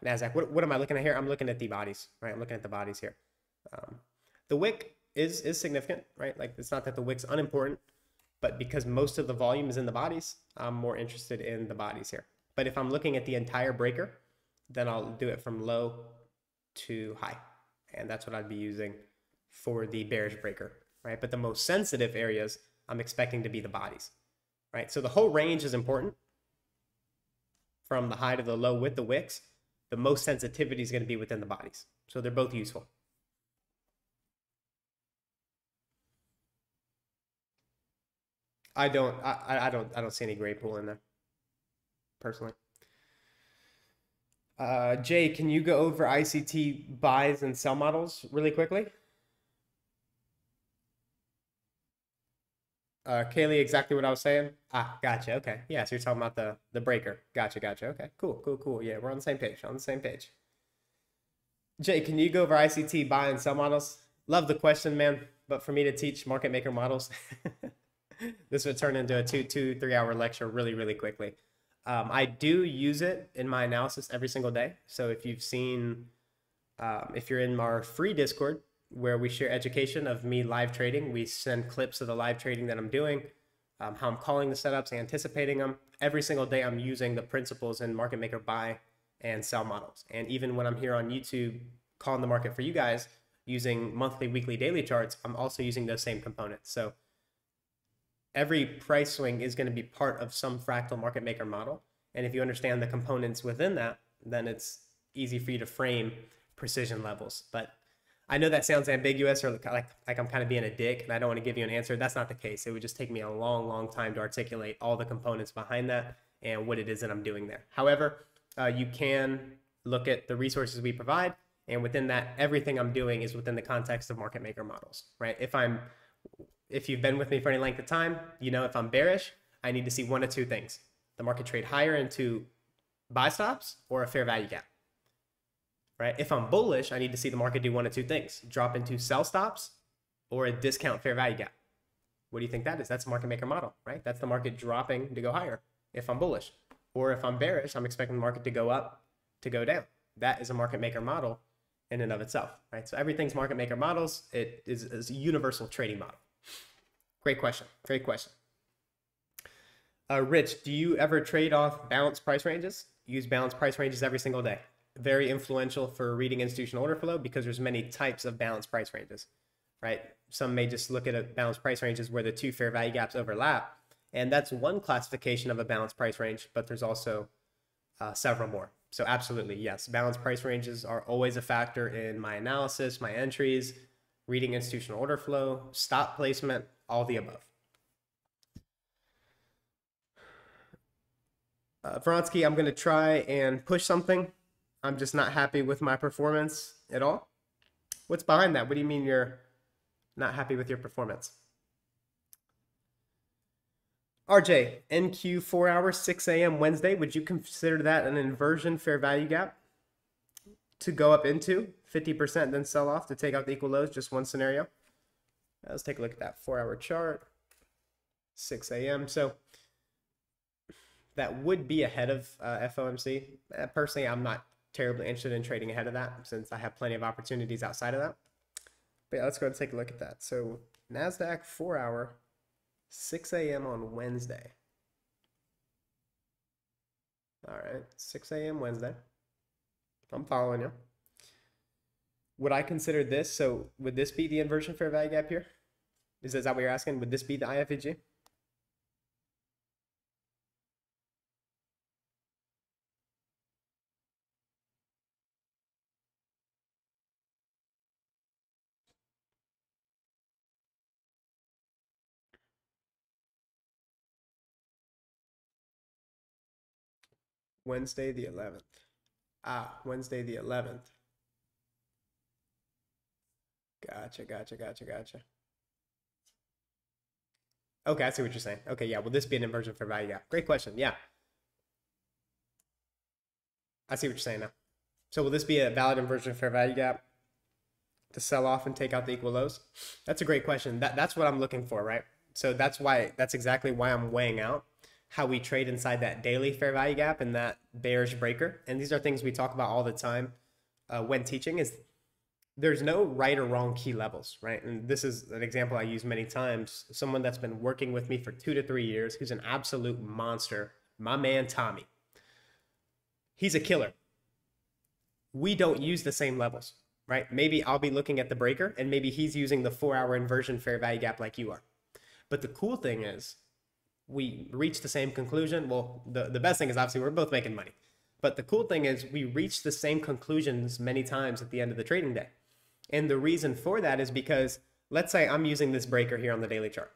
Speaker 1: NASDAQ. What am I looking at here? I'm looking at the bodies, right? I'm looking at the bodies here. The wick is significant, right? Like, it's not that the wick's unimportant, but because most of the volume is in the bodies, I'm more interested in the bodies here. But if I'm looking at the entire breaker, then I'll do it from low to high. And that's what I'd be using for the bearish breaker, right? But the most sensitive areas I'm expecting to be the bodies, right? So the whole range is important from the high to the low with the wicks. The most sensitivity is going to be within the bodies. So they're both useful. I don't see any gray pool in there, personally. Jay, can you go over ICT buys and sell models really quickly? Kaylee, exactly what I was saying. Ah, gotcha. Okay. Yeah, so you're talking about the breaker. Gotcha. Okay. Cool. Yeah, we're on the same page. Jay, can you go over ICT buy and sell models? Love the question, man. But for me to teach market maker models, this would turn into a 3 hour lecture really quickly. I do use it in my analysis every single day. So if you've seen, if you're in our free Discord where we share education of me live trading, we send clips of the live trading that I'm doing, how I'm calling the setups, anticipating them. Every single day I'm using the principles in market maker buy and sell models. And even when I'm here on YouTube calling the market for you guys using monthly, weekly, daily charts, I'm also using those same components. So every price swing is going to be part of some fractal market maker model. And if you understand the components within that, then it's easy for you to frame precision levels. But I know that sounds ambiguous or like I'm kind of being a dick and I don't want to give you an answer. That's not the case. It would just take me a long, long time to articulate all the components behind that and what it is that I'm doing there. However, you can look at the resources we provide, and within that, everything I'm doing is within the context of market maker models, right? If you've been with me for any length of time, you know if I'm bearish, I need to see one of two things: the market trade higher into buy stops or a fair value gap. Right? If I'm bullish, I need to see the market do one of two things: drop into sell stops or a discount fair value gap. What do you think that is? That's a market maker model, right? That's the market dropping to go higher if I'm bullish. Or if I'm bearish, I'm expecting the market to go up to go down. That is a market maker model in and of itself, right? So everything's market maker models. It is a universal trading model. Great question. Great question. Rich, do you ever trade off balanced price ranges? Use balanced price ranges every single day. Very influential for reading institutional order flow because there's many types of balanced price ranges, right? Some may just look at a balanced price ranges where the two fair value gaps overlap, and that's one classification of a balanced price range, but there's also several more. So absolutely, yes, balanced price ranges are always a factor in my analysis, my entries, reading institutional order flow, stop placement, all the above. Vronsky, I'm going to try and push something. I'm just not happy with my performance at all. What's behind that? What do you mean you're not happy with your performance? RJ, NQ 4 hours, 6 a.m. Wednesday. Would you consider that an inversion fair value gap to go up into 50%, then sell off to take out the equal lows? Just one scenario. Let's take a look at that 4-hour chart, 6 a.m. So that would be ahead of FOMC. Personally, I'm not terribly interested in trading ahead of that since I have plenty of opportunities outside of that. But yeah, let's go ahead and take a look at that. So NASDAQ 4 hour, 6 a.m. on Wednesday. All right, 6 a.m. Wednesday. I'm following you. Would I consider this? So would this be the inversion fair value gap here? Is that what you're asking? Would this be the IFVG? Wednesday the 11th. Wednesday the 11th. Gotcha. Okay, I see what you're saying. Okay, yeah, will this be an inversion fair value gap? Great question. Yeah. I see what you're saying now. So will this be a valid inversion fair value gap to sell off and take out the equal lows? That's a great question. That's what I'm looking for, right? So that's exactly why I'm weighing out how we trade inside that daily fair value gap and that bearish breaker. And these are things we talk about all the time when teaching. Is there's no right or wrong key levels, right? And this is an example I use many times. Someone that's been working with me for 2 to 3 years, who's an absolute monster, my man Tommy. He's a killer. We don't use the same levels, right? Maybe I'll be looking at the breaker and maybe he's using the 4-hour inversion fair value gap like you are. But the cool thing is we reach the same conclusion. Well, the best thing is obviously we're both making money. But the cool thing is we reach the same conclusions many times at the end of the trading day. And the reason for that is because let's say I'm using this breaker here on the daily chart.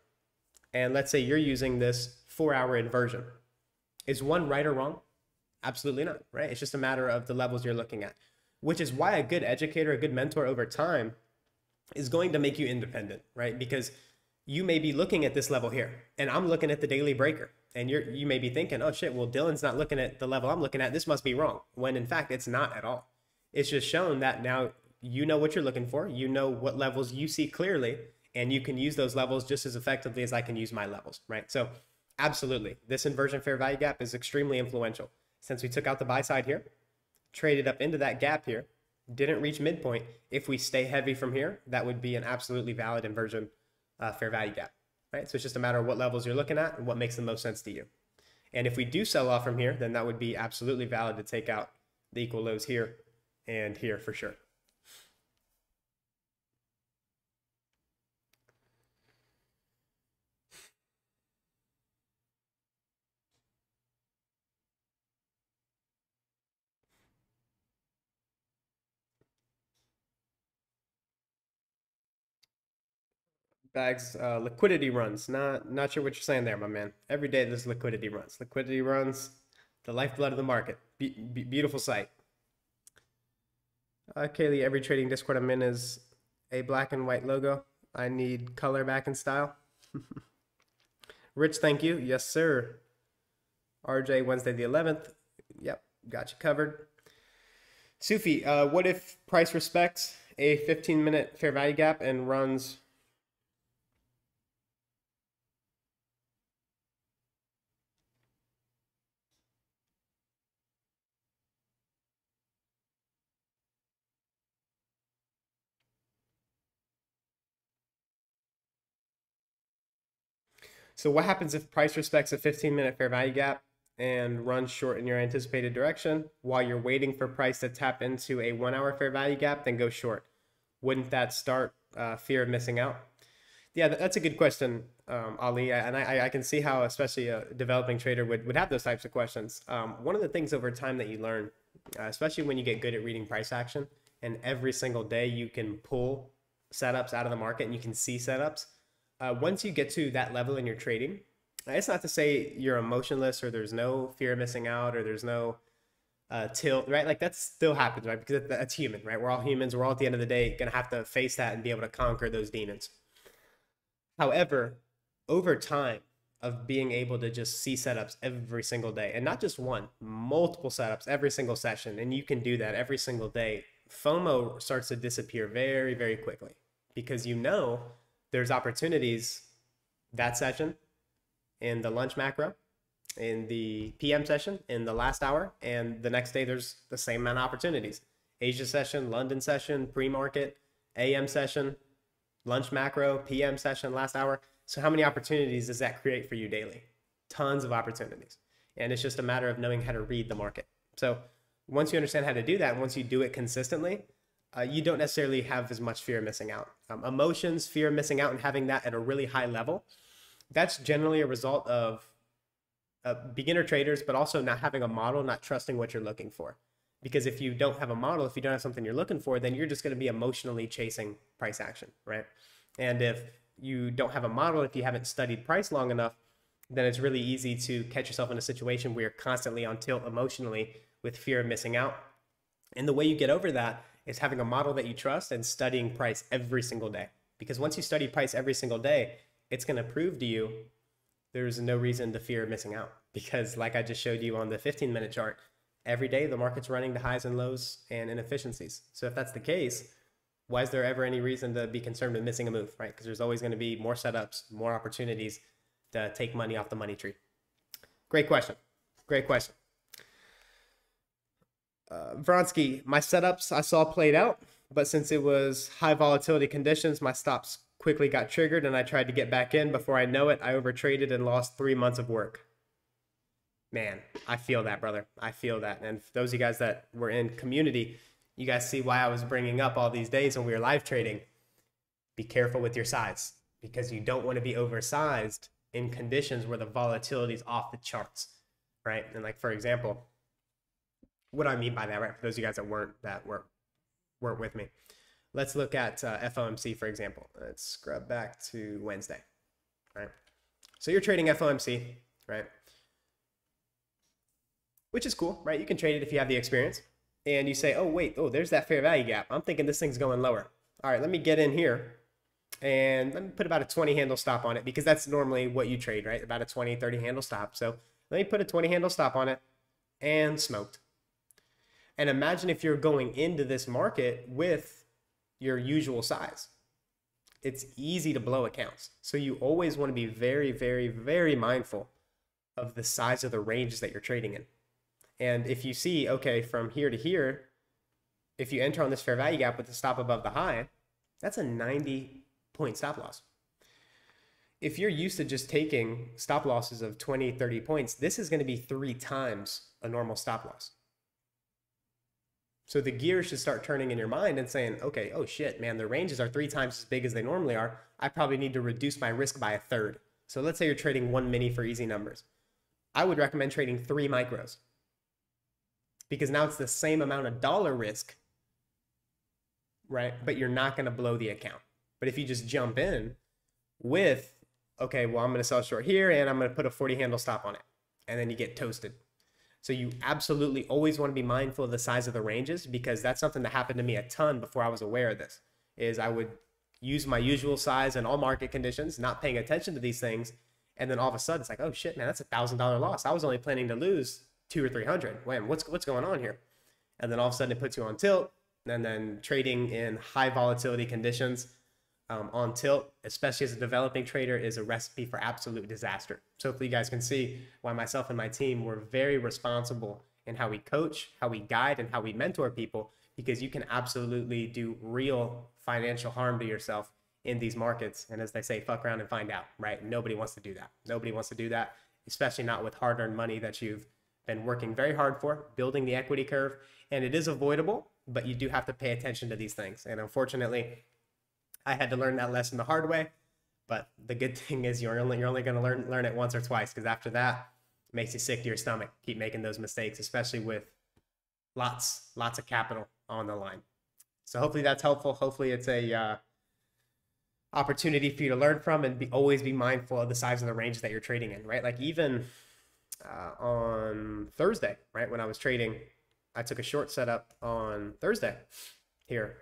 Speaker 1: And let's say you're using this 4-hour inversion. Is one right or wrong? Absolutely not, right? It's just a matter of the levels you're looking at, which is why a good educator, a good mentor over time is going to make you independent, right? Because you may be looking at this level here and I'm looking at the daily breaker and you may be thinking, oh shit, well, Dylan's not looking at the level I'm looking at. This must be wrong. When in fact, it's not at all. It's just shown that now you know what you're looking for. You know what levels you see clearly, and you can use those levels just as effectively as I can use my levels, right? So absolutely, this inversion fair value gap is extremely influential. Since we took out the buy side here, traded up into that gap here, didn't reach midpoint. If we stay heavy from here, that would be an absolutely valid inversion fair value gap, right? So it's just a matter of what levels you're looking at and what makes the most sense to you. And if we do sell off from here, then that would be absolutely valid to take out the equal lows here and here for sure. Bags, liquidity runs. Not sure what you're saying there, my man. Every day there's liquidity runs. Liquidity runs, the lifeblood of the market. Beautiful sight. Kaylee, every trading Discord I'm in is a black and white logo. I need color back in style. Rich, thank you. Yes, sir. RJ, Wednesday the 11th. Yep, got you covered. Sufi, what if price respects a 15-minute fair value gap and runs? So what happens if price respects a 15-minute fair value gap and runs short in your anticipated direction while you're waiting for price to tap into a 1-hour fair value gap, then go short? Wouldn't that start fear of missing out? Yeah, that's a good question, Ali. And I can see how, especially a developing trader would have those types of questions. One of the things over time that you learn, especially when you get good at reading price action, and every single day you can pull setups out of the market and you can see setups. Once you get to that level in your trading, it's not to say you're emotionless or there's no fear of missing out or there's no tilt, right? Like that still happens, right? Because that's human, right? We're all humans. We're all at the end of the day going to have to face that and be able to conquer those demons. However, over time of being able to just see setups every single day, and not just one, multiple setups every single session, and you can do that every single day, FOMO starts to disappear very, very quickly because you know there's opportunities that session, in the lunch macro, in the PM session, in the last hour, and the next day there's the same amount of opportunities. Asia session, London session, pre-market, AM session, lunch macro, PM session, last hour. So how many opportunities does that create for you daily? Tons of opportunities. And it's just a matter of knowing how to read the market. So once you understand how to do that, and once you do it consistently, you don't necessarily have as much fear of missing out. Emotions, fear of missing out, and having that at a really high level, that's generally a result of beginner traders, but also not having a model, not trusting what you're looking for. Because if you don't have a model, if you don't have something you're looking for, then you're just going to be emotionally chasing price action, right? And if you don't have a model, if you haven't studied price long enough, then it's really easy to catch yourself in a situation where you're constantly on tilt emotionally with fear of missing out. And the way you get over that is having a model that you trust and studying price every single day. Because once you study price every single day, it's going to prove to you there's no reason to fear missing out. Because like I just showed you on the 15-minute chart, every day the market's running to highs and lows and inefficiencies. So if that's the case, why is there ever any reason to be concerned with missing a move, right? Because there's always going to be more setups, more opportunities to take money off the money tree. Great question. Great question. Vronsky, my setups I saw played out, but since it was high volatility conditions, my stops quickly got triggered and I tried to get back in. Before I know it, I overtraded and lost 3 months of work. Man, I feel that, brother. I feel that. And for those of you guys that were in community, you guys see why I was bringing up all these days when we were live trading. Be careful with your size because you don't want to be oversized in conditions where the volatility is off the charts, right? And like, for example, what do I mean by that, right? For those of you guys that weren't with me, let's look at FOMC, for example. Let's scrub back to Wednesday, right? So you're trading FOMC, right? Which is cool, right? You can trade it if you have the experience. And you say, oh, wait, oh, there's that fair value gap. I'm thinking this thing's going lower. All right, let me get in here and let me put about a 20 handle stop on it because that's normally what you trade, right? About a 20, 30 handle stop. So let me put a 20 handle stop on it and smoked. And imagine if you're going into this market with your usual size. It's easy to blow accounts. So you always want to be very, very, very mindful of the size of the ranges that you're trading in. And if you see, okay, from here to here, if you enter on this fair value gap with the stop above the high, that's a 90-point stop loss. If you're used to just taking stop losses of 20, 30 points, this is going to be 3 times a normal stop loss. So the gears should start turning in your mind and saying, okay, oh shit, man, the ranges are 3 times as big as they normally are. I probably need to reduce my risk by 1/3. So let's say you're trading 1 mini for easy numbers. I would recommend trading 3 micros because now it's the same amount of dollar risk, right? But you're not going to blow the account. But if you just jump in, with, okay, well, I'm going to sell short here and I'm going to put a 40 handle stop on it. And then you get toasted. So you absolutely always want to be mindful of the size of the ranges, because that's something that happened to me a ton before I was aware of this, is I would use my usual size in all market conditions, not paying attention to these things. And then all of a sudden it's like, oh shit, man, that's $1,000 loss. I was only planning to lose 200 or 300. Wait, what's going on here? And then all of a sudden it puts you on tilt. And then trading in high volatility conditions on tilt, especially as a developing trader, is a recipe for absolute disaster. So hopefully you guys can see why myself and my team were very responsible in how we coach, how we guide, and how we mentor people, because you can absolutely do real financial harm to yourself in these markets. And as they say, fuck around and find out, right? Nobody wants to do that. Nobody wants to do that, especially not with hard-earned money that you've been working very hard for, building the equity curve. And it is avoidable, but you do have to pay attention to these things. And unfortunately, I had to learn that lesson the hard way. But the good thing is you're only going to learn it once or twice, because after that, it makes you sick to your stomach. Keep making those mistakes, especially with lots of capital on the line. So hopefully that's helpful. Hopefully it's a opportunity for you to learn from, and always be mindful of the size of the range that you're trading in, right? Like even on Thursday, right, when I was trading, I took a short setup on Thursday here,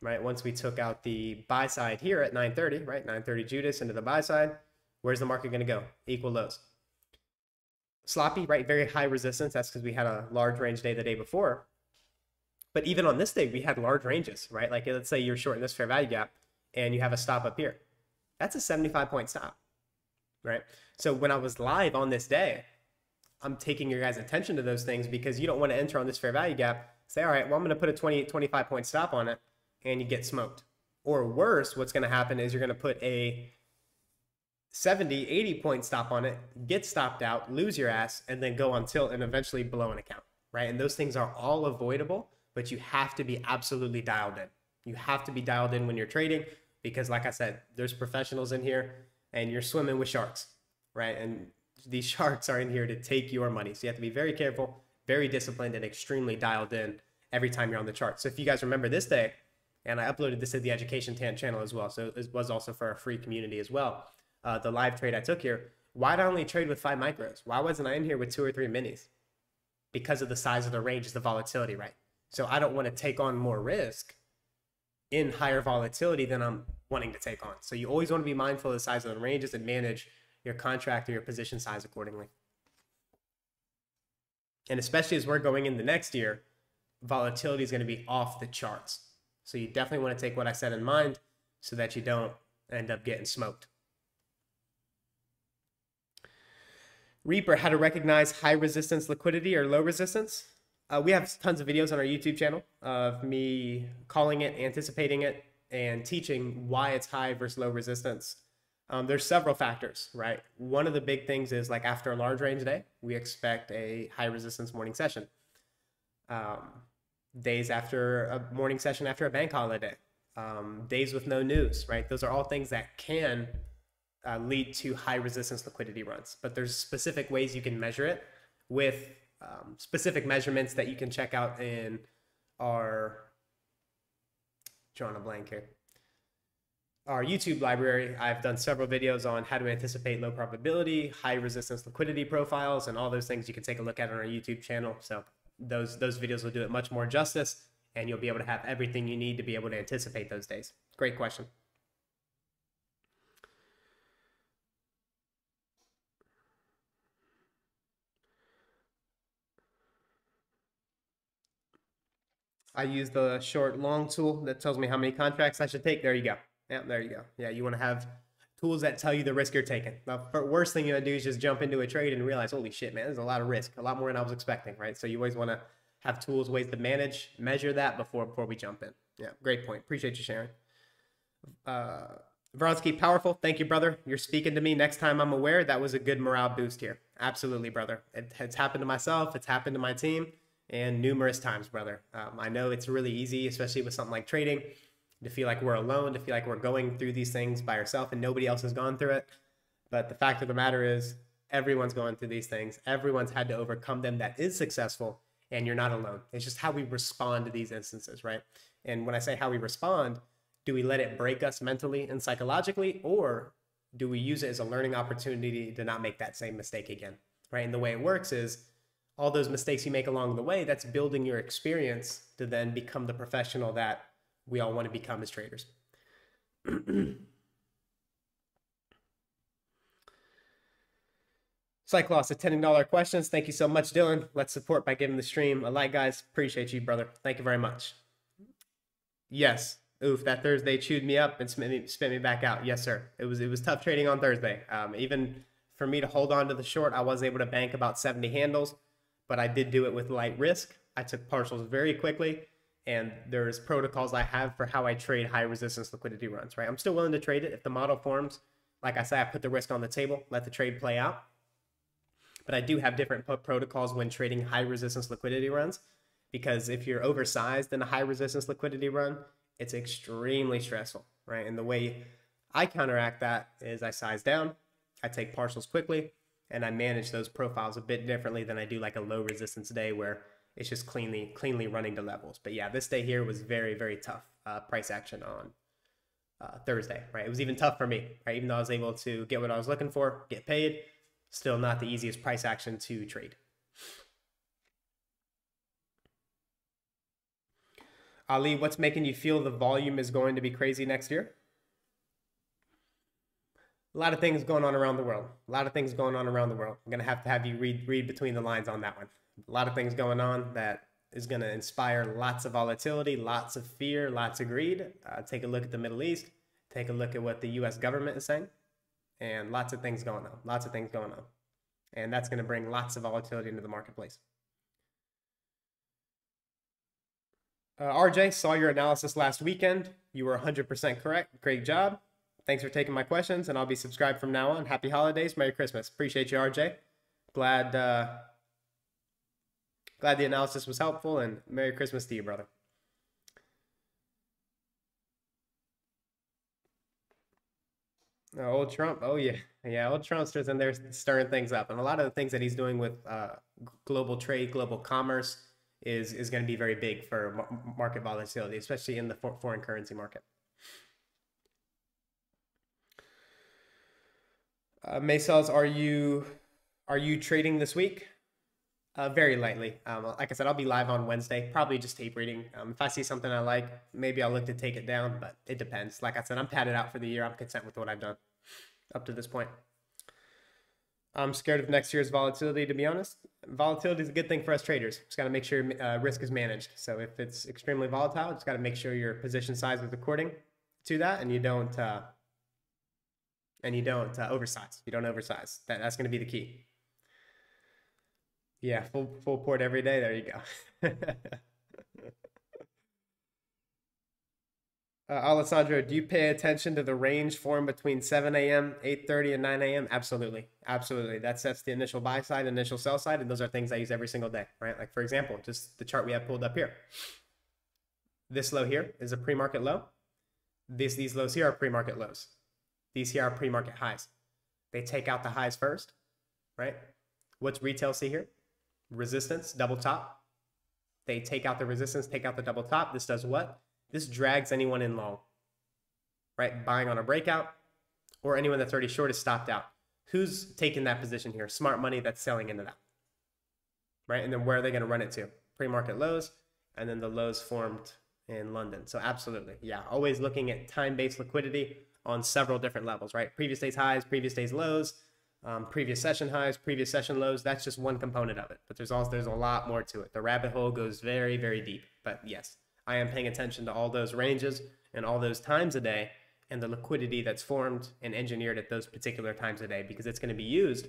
Speaker 1: right? Once we took out the buy side here at 930, right? 930 Judas into the buy side. Where's the market going to go? Equal lows. Sloppy, right? Very high resistance. That's because we had a large range day the day before. But even on this day, we had large ranges, right? Like let's say you're short in this fair value gap and you have a stop up here. That's a 75-point stop, right? So when I was live on this day, I'm taking your guys' attention to those things, because you don't want to enter on this fair value gap, say, all right, well, I'm going to put a 25-point stop on it, and you get smoked. Or worse, what's going to happen is you're going to put a 70, 80-point stop on it, get stopped out, lose your ass, and then go on tilt and eventually blow an account, right? And those things are all avoidable, but you have to be absolutely dialed in. You have to be dialed in when you're trading, because like I said, there's professionals in here and you're swimming with sharks, right? And these sharks are in here to take your money. So you have to be very careful, very disciplined, and extremely dialed in every time you're on the chart. So if you guys remember this day, and I uploaded this to the Education channel as well, so it was also for our free community as well, the live trade I took here, why did I only trade with 5 micros? Why wasn't I in here with 2 or 3 minis? Because of the size of the range, is the volatility, right? So I don't want to take on more risk in higher volatility than I'm wanting to take on. So you always want to be mindful of the size of the ranges and manage your contract or your position size accordingly. And especially as we're going into next year, volatility is going to be off the charts. So you definitely want to take what I said in mind so that you don't end up getting smoked. Reaper, how to recognize high resistance liquidity or low resistance. We have tons of videos on our YouTube channel of me calling it, anticipating it, and teaching why it's high versus low resistance. There's several factors, right? One of the big things is, like, after a large range day, we expect a high resistance morning session. Days after a morning session after a bank holiday, days with no news, right? Those are all things that can lead to high resistance liquidity runs. But there's specific ways you can measure it with specific measurements that you can check out in our, drawing a blank here, our YouTube library. I've done several videos on how to anticipate low probability, high resistance liquidity profiles, and all those things you can take a look at on our YouTube channel. So those videos will do it much more justice, and you'll be able to have everything you need to be able to anticipate those days. Great question. I use the short long tool that tells me how many contracts I should take. There you go. Yeah, there you go. Yeah, you want to have tools that tell you the risk you're taking. The worst thing you want to do is just jump into a trade and realize, holy shit, man, there's a lot of risk, a lot more than I was expecting, right? So you always want to have tools, ways to manage, measure that before we jump in. Yeah, great point. Appreciate you sharing. Vronsky, powerful. Thank you, brother. You're speaking to me. Next time I'm aware, that was a good morale boost here. Absolutely, brother. It's happened to myself. It's happened to my team, and numerous times, brother. I know it's really easy, especially with something like trading, to feel like we're alone, to feel like we're going through these things by ourselves and nobody else has gone through it. But the fact of the matter is, everyone's going through these things. Everyone's had to overcome them that is successful, and you're not alone. It's just how we respond to these instances, right? And when I say how we respond, Do we let it break us mentally and psychologically, or do we use it as a learning opportunity to not make that same mistake again, right? And the way it works is all those mistakes you make along the way, that's building your experience to then become the professional that we all want to become as traders. Cycloss, at $10 questions. Thank you so much, Dylan. Let's support by giving the stream a like, guys. Appreciate you, brother. Thank you very much. Yes. Oof, that Thursday chewed me up and spit me back out. Yes, sir. It was tough trading on Thursday. Even for me to hold on to the short, I was able to bank about 70 handles, but I did do it with light risk. I took partials very quickly, and there's protocols I have for how I trade high resistance liquidity runs, right? I'm still willing to trade it if the model forms. Like I said, I put the risk on the table, let the trade play out. But I do have different protocols when trading high resistance liquidity runs, because if you're oversized in a high resistance liquidity run, it's extremely stressful, right? And the way I counteract that is I size down, I take partials quickly, and I manage those profiles a bit differently than I do like a low resistance day where it's just cleanly running to levels. But yeah, this day here was very, very tough price action on Thursday, right? It was even tough for me, right? Even though I was able to get what I was looking for, get paid, still not the easiest price action to trade. Ali, what's making you feel the volume is going to be crazy next year? A lot of things going on around the world. A lot of things going on around the world. I'm going to have you read between the lines on that one. A lot of things going on that is going to inspire lots of volatility, lots of fear, lots of greed. Take a look at the Middle East. Take a look at what the U.S. government is saying. And lots of things going on. Lots of things going on. And that's going to bring lots of volatility into the marketplace. RJ, saw your analysis last weekend. You were 100% correct. Great job. Thanks for taking my questions, and I'll be subscribed from now on. Happy holidays. Merry Christmas. Appreciate you, RJ. Glad the analysis was helpful, and Merry Christmas to you, brother. Old Trump. Oh, yeah. Yeah, old Trumpster's in there stirring things up. And a lot of the things that he's doing with global trade, global commerce is going to be very big for market volatility, especially in the foreign currency market. Maysels, are you trading this week? Very lightly. Like I said, I'll be live on Wednesday, probably just tape reading. If I see something I like, maybe I'll look to take it down, but it depends. Like I said, I'm padded out for the year. I'm content with what I've done up to this point. I'm scared of next year's volatility, to be honest. Volatility is a good thing for us traders. Just got to make sure risk is managed. So if it's extremely volatile, just got to make sure your position size is according to that, and you don't oversize. You don't oversize. That's going to be the key. Yeah, full port every day. There you go. Alessandro, do you pay attention to the range formed between 7 a.m., 8:30, and 9 a.m.? Absolutely. Absolutely. That sets the initial buy side, initial sell side, and those are things I use every single day, right? Like, for example, just the chart we have pulled up here. This low here is a pre-market low. These lows here are pre-market lows. These here are pre-market highs. They take out the highs first, right? What's retail see here? Resistance, double top. They take out the resistance, take out the double top. This does what? This drags anyone in long, right? Buying on a breakout, or anyone that's already short is stopped out. Who's taking that position here? Smart money that's selling into that, right? And then where are they going to run it to? Pre-market lows, and then the lows formed in London. So absolutely, yeah, always looking at time-based liquidity on several different levels, right? Previous day's highs, previous day's lows, previous session highs, previous session lows. That's just one component of it, but there's a lot more to it. The rabbit hole goes very, very deep, but yes, I am paying attention to all those ranges and all those times a day and the liquidity that's formed and engineered at those particular times a day, because it's going to be used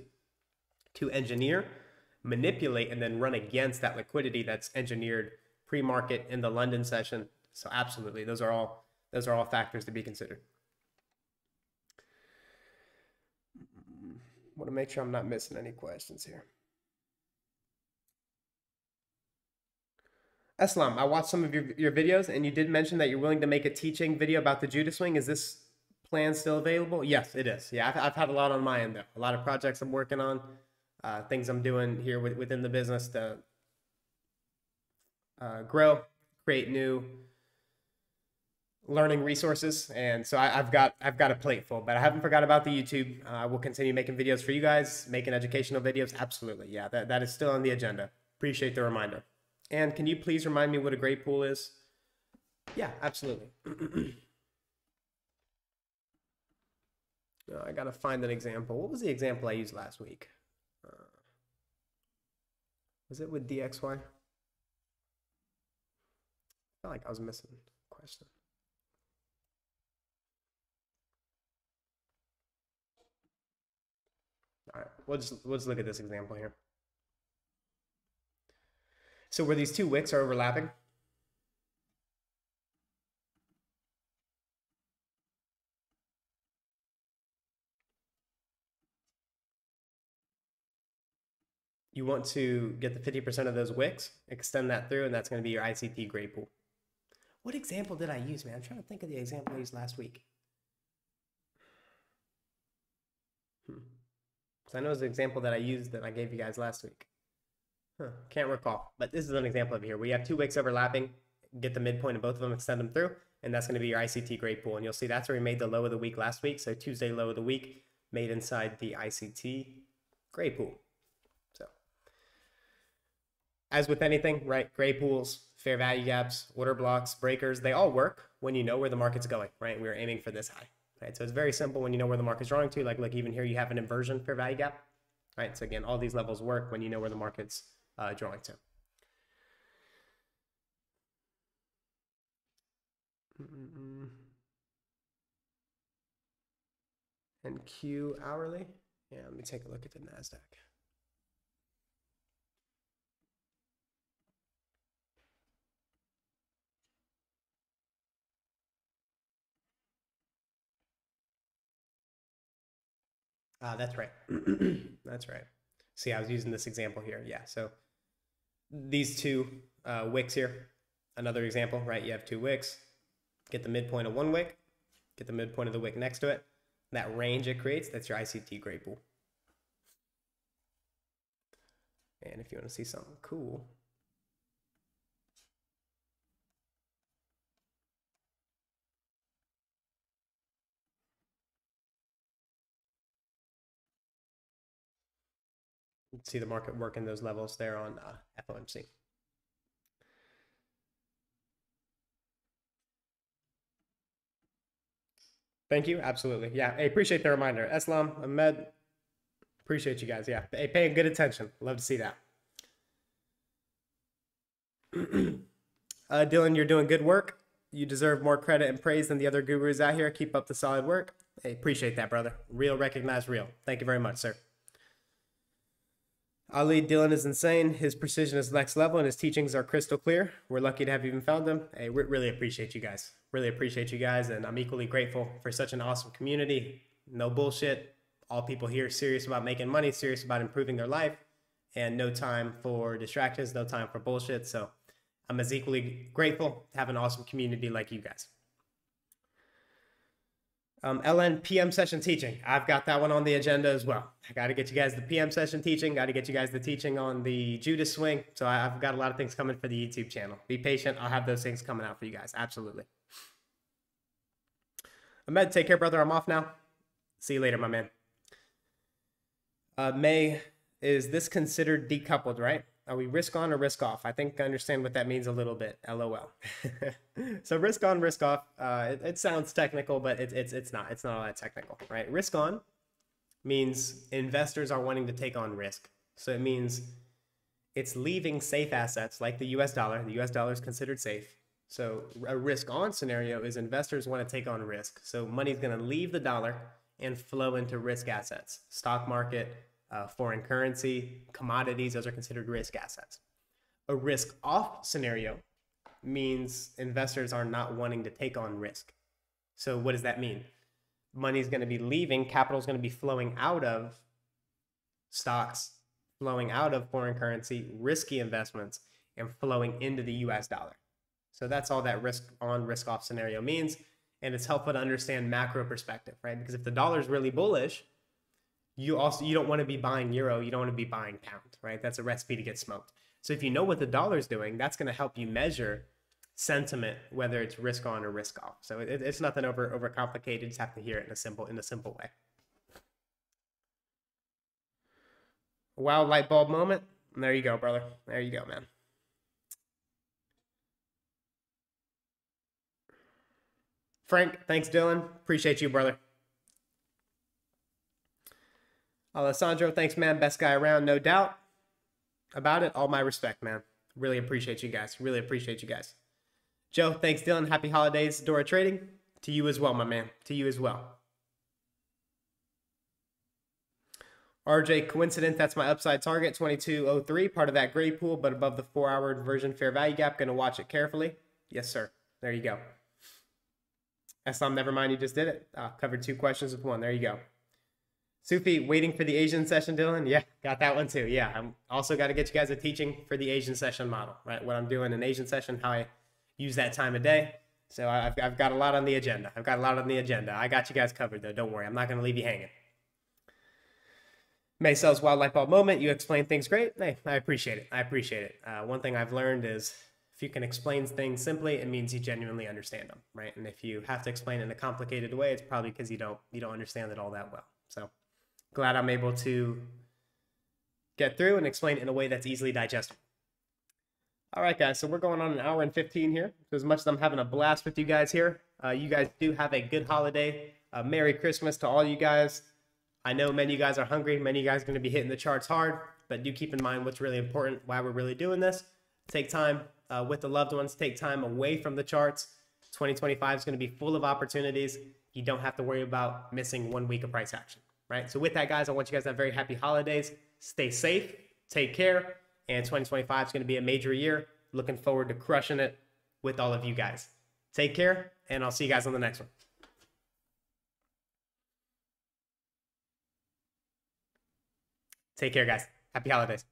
Speaker 1: to engineer, manipulate, and then run against that liquidity that's engineered pre-market in the London session. So absolutely, those are all factors to be considered. Want to make sure I'm not missing any questions here. Eslam, I watched some of your videos, and you did mention that you're willing to make a teaching video about the Judah swing. Is this plan still available? Yes, it is. Yeah, I've had a lot on my end, though. A lot of projects I'm working on, things I'm doing here within the business to grow, create new learning resources, and so I've got a plate full, but I haven't forgot about the YouTube. I will continue making videos for you guys, making educational videos. Absolutely, yeah, that is still on the agenda. Appreciate the reminder. And can you please remind me what a grade pool is? Yeah, absolutely. I gotta find an example. What was the example I used last week? Was it with DXY? I felt like I was missing a question. All right, we'll just look at this example here. So where these two wicks are overlapping, you want to get the 50% of those wicks, extend that through, and that's going to be your ICT grade pool. What example did I use, man? I'm trying to think of the example I used last week. Because I know it's an example that I used that I gave you guys last week. Can't recall, but this is an example of here. We have two wicks overlapping, get the midpoint of both of them, extend them through, and that's going to be your ICT grade pool. And you'll see that's where we made the low of the week last week. So Tuesday low of the week made inside the ICT grade pool. So as with anything, right? Grade pools, fair value gaps, order blocks, breakers, they all work when you know where the market's going, right? We're aiming for this high, right? So it's very simple when you know where the market's drawing to. Like, look, even here you have an inversion fair value gap, right? So again, all these levels work when you know where the market's drawing to. And Q hourly. Yeah, let me take a look at the NASDAQ. That's right. That's right. See, I was using this example here. Yeah, so these two wicks here, another example, right? You have two wicks, get the midpoint of one wick, get the midpoint of the wick next to it. That range it creates, that's your ICT grade pool. And if you want to see something cool, see the market working those levels there on FOMC. Thank you. Absolutely. Yeah. Hey, appreciate the reminder. Islam, Ahmed, appreciate you guys. Yeah. Hey, paying good attention. Love to see that. Dylan, you're doing good work. You deserve more credit and praise than the other gurus out here. Keep up the solid work. Hey, appreciate that, brother. Real, recognize real. Thank you very much, sir. Ali, Dylan is insane. His precision is next level and his teachings are crystal clear. We're lucky to have even found them. Hey, we really appreciate you guys. Really appreciate you guys. And I'm equally grateful for such an awesome community. No bullshit. All people here serious about making money, serious about improving their life, and no time for distractions, no time for bullshit. So I'm as equally grateful to have an awesome community like you guys. LN PM session teaching. I've got that one on the agenda as well. I got to get you guys the PM session teaching. Got to get you guys the teaching on the Judas swing. So I've got a lot of things coming for the YouTube channel. Be patient. I'll have those things coming out for you guys. Absolutely. Ahmed, take care, brother. I'm off now. See you later, my man. May, is this considered decoupled, right? Are we risk on or risk off? I think I understand what that means a little bit. LOL. So risk on, risk off. It sounds technical, but it's not. It's not all that technical, right? Risk on means investors are wanting to take on risk. So it means it's leaving safe assets like the US dollar. The US dollar is considered safe. So a risk on scenario is investors want to take on risk. So money is going to leave the dollar and flow into risk assets, stock market, foreign currency, commodities. Those are considered risk assets. A risk off scenario means investors are not wanting to take on risk. So what does that mean? Money is going to be leaving, capital is going to be flowing out of stocks, flowing out of foreign currency, risky investments, and flowing into the US dollar. So that's all that risk on, risk off scenario means. And it's helpful to understand macro perspective, right? Because if the dollar is really bullish, you don't want to be buying euro, you don't want to be buying pound, right? That's a recipe to get smoked. So if you know what the dollar is doing, that's going to help you measure sentiment, whether it's risk on or risk off. So it's nothing over complicated. You just have to hear it in a simple way. Wow, light bulb moment. And there you go, brother. There you go, man. Frank, thanks, Dylan. Appreciate you, brother. Alessandro, thanks, man. Best guy around, no doubt about it. All my respect, man. Really appreciate you guys. Really appreciate you guys. Joe, thanks, Dylan. Happy holidays, Dora Trading. To you as well, my man. To you as well. RJ, coincidence, that's my upside target, 2203, part of that gray pool, but above the 4-hour inversion fair value gap. Going to watch it carefully. Yes, sir. There you go. Eslam, never mind, you just did it. Covered 2 questions with 1. There you go. Sufi, waiting for the Asian session, Dylan? Yeah, got that one too. Yeah, I'm also got to get you guys a teaching for the Asian session model, right? What I'm doing in Asian session, how I use that time of day. So I've got a lot on the agenda. I got you guys covered, though. Don't worry. I'm not going to leave you hanging. May sells wildlife bulb moment. You explain things great. Hey, I appreciate it. One thing I've learned is if you can explain things simply, it means you genuinely understand them, right? And if you have to explain it in a complicated way, it's probably because you don't understand it all that well. So glad I'm able to get through and explain it in a way that's easily digestible. All right, guys, so we're going on 1 hour and 15 here. So as much as I'm having a blast with you guys here, you guys do have a good holiday. Merry Christmas to all you guys. I know many of you guys are hungry. Many of you guys are going to be hitting the charts hard, but do keep in mind what's really important, why we're really doing this. Take time with the loved ones. Take time away from the charts. 2025 is going to be full of opportunities. You don't have to worry about missing 1 week of price action, right? So with that, guys, I want you guys to have very happy holidays. Stay safe. Take care. And 2025 is going to be a major year. Looking forward to crushing it with all of you guys. Take care, and I'll see you guys on the next one. Take care, guys. Happy holidays.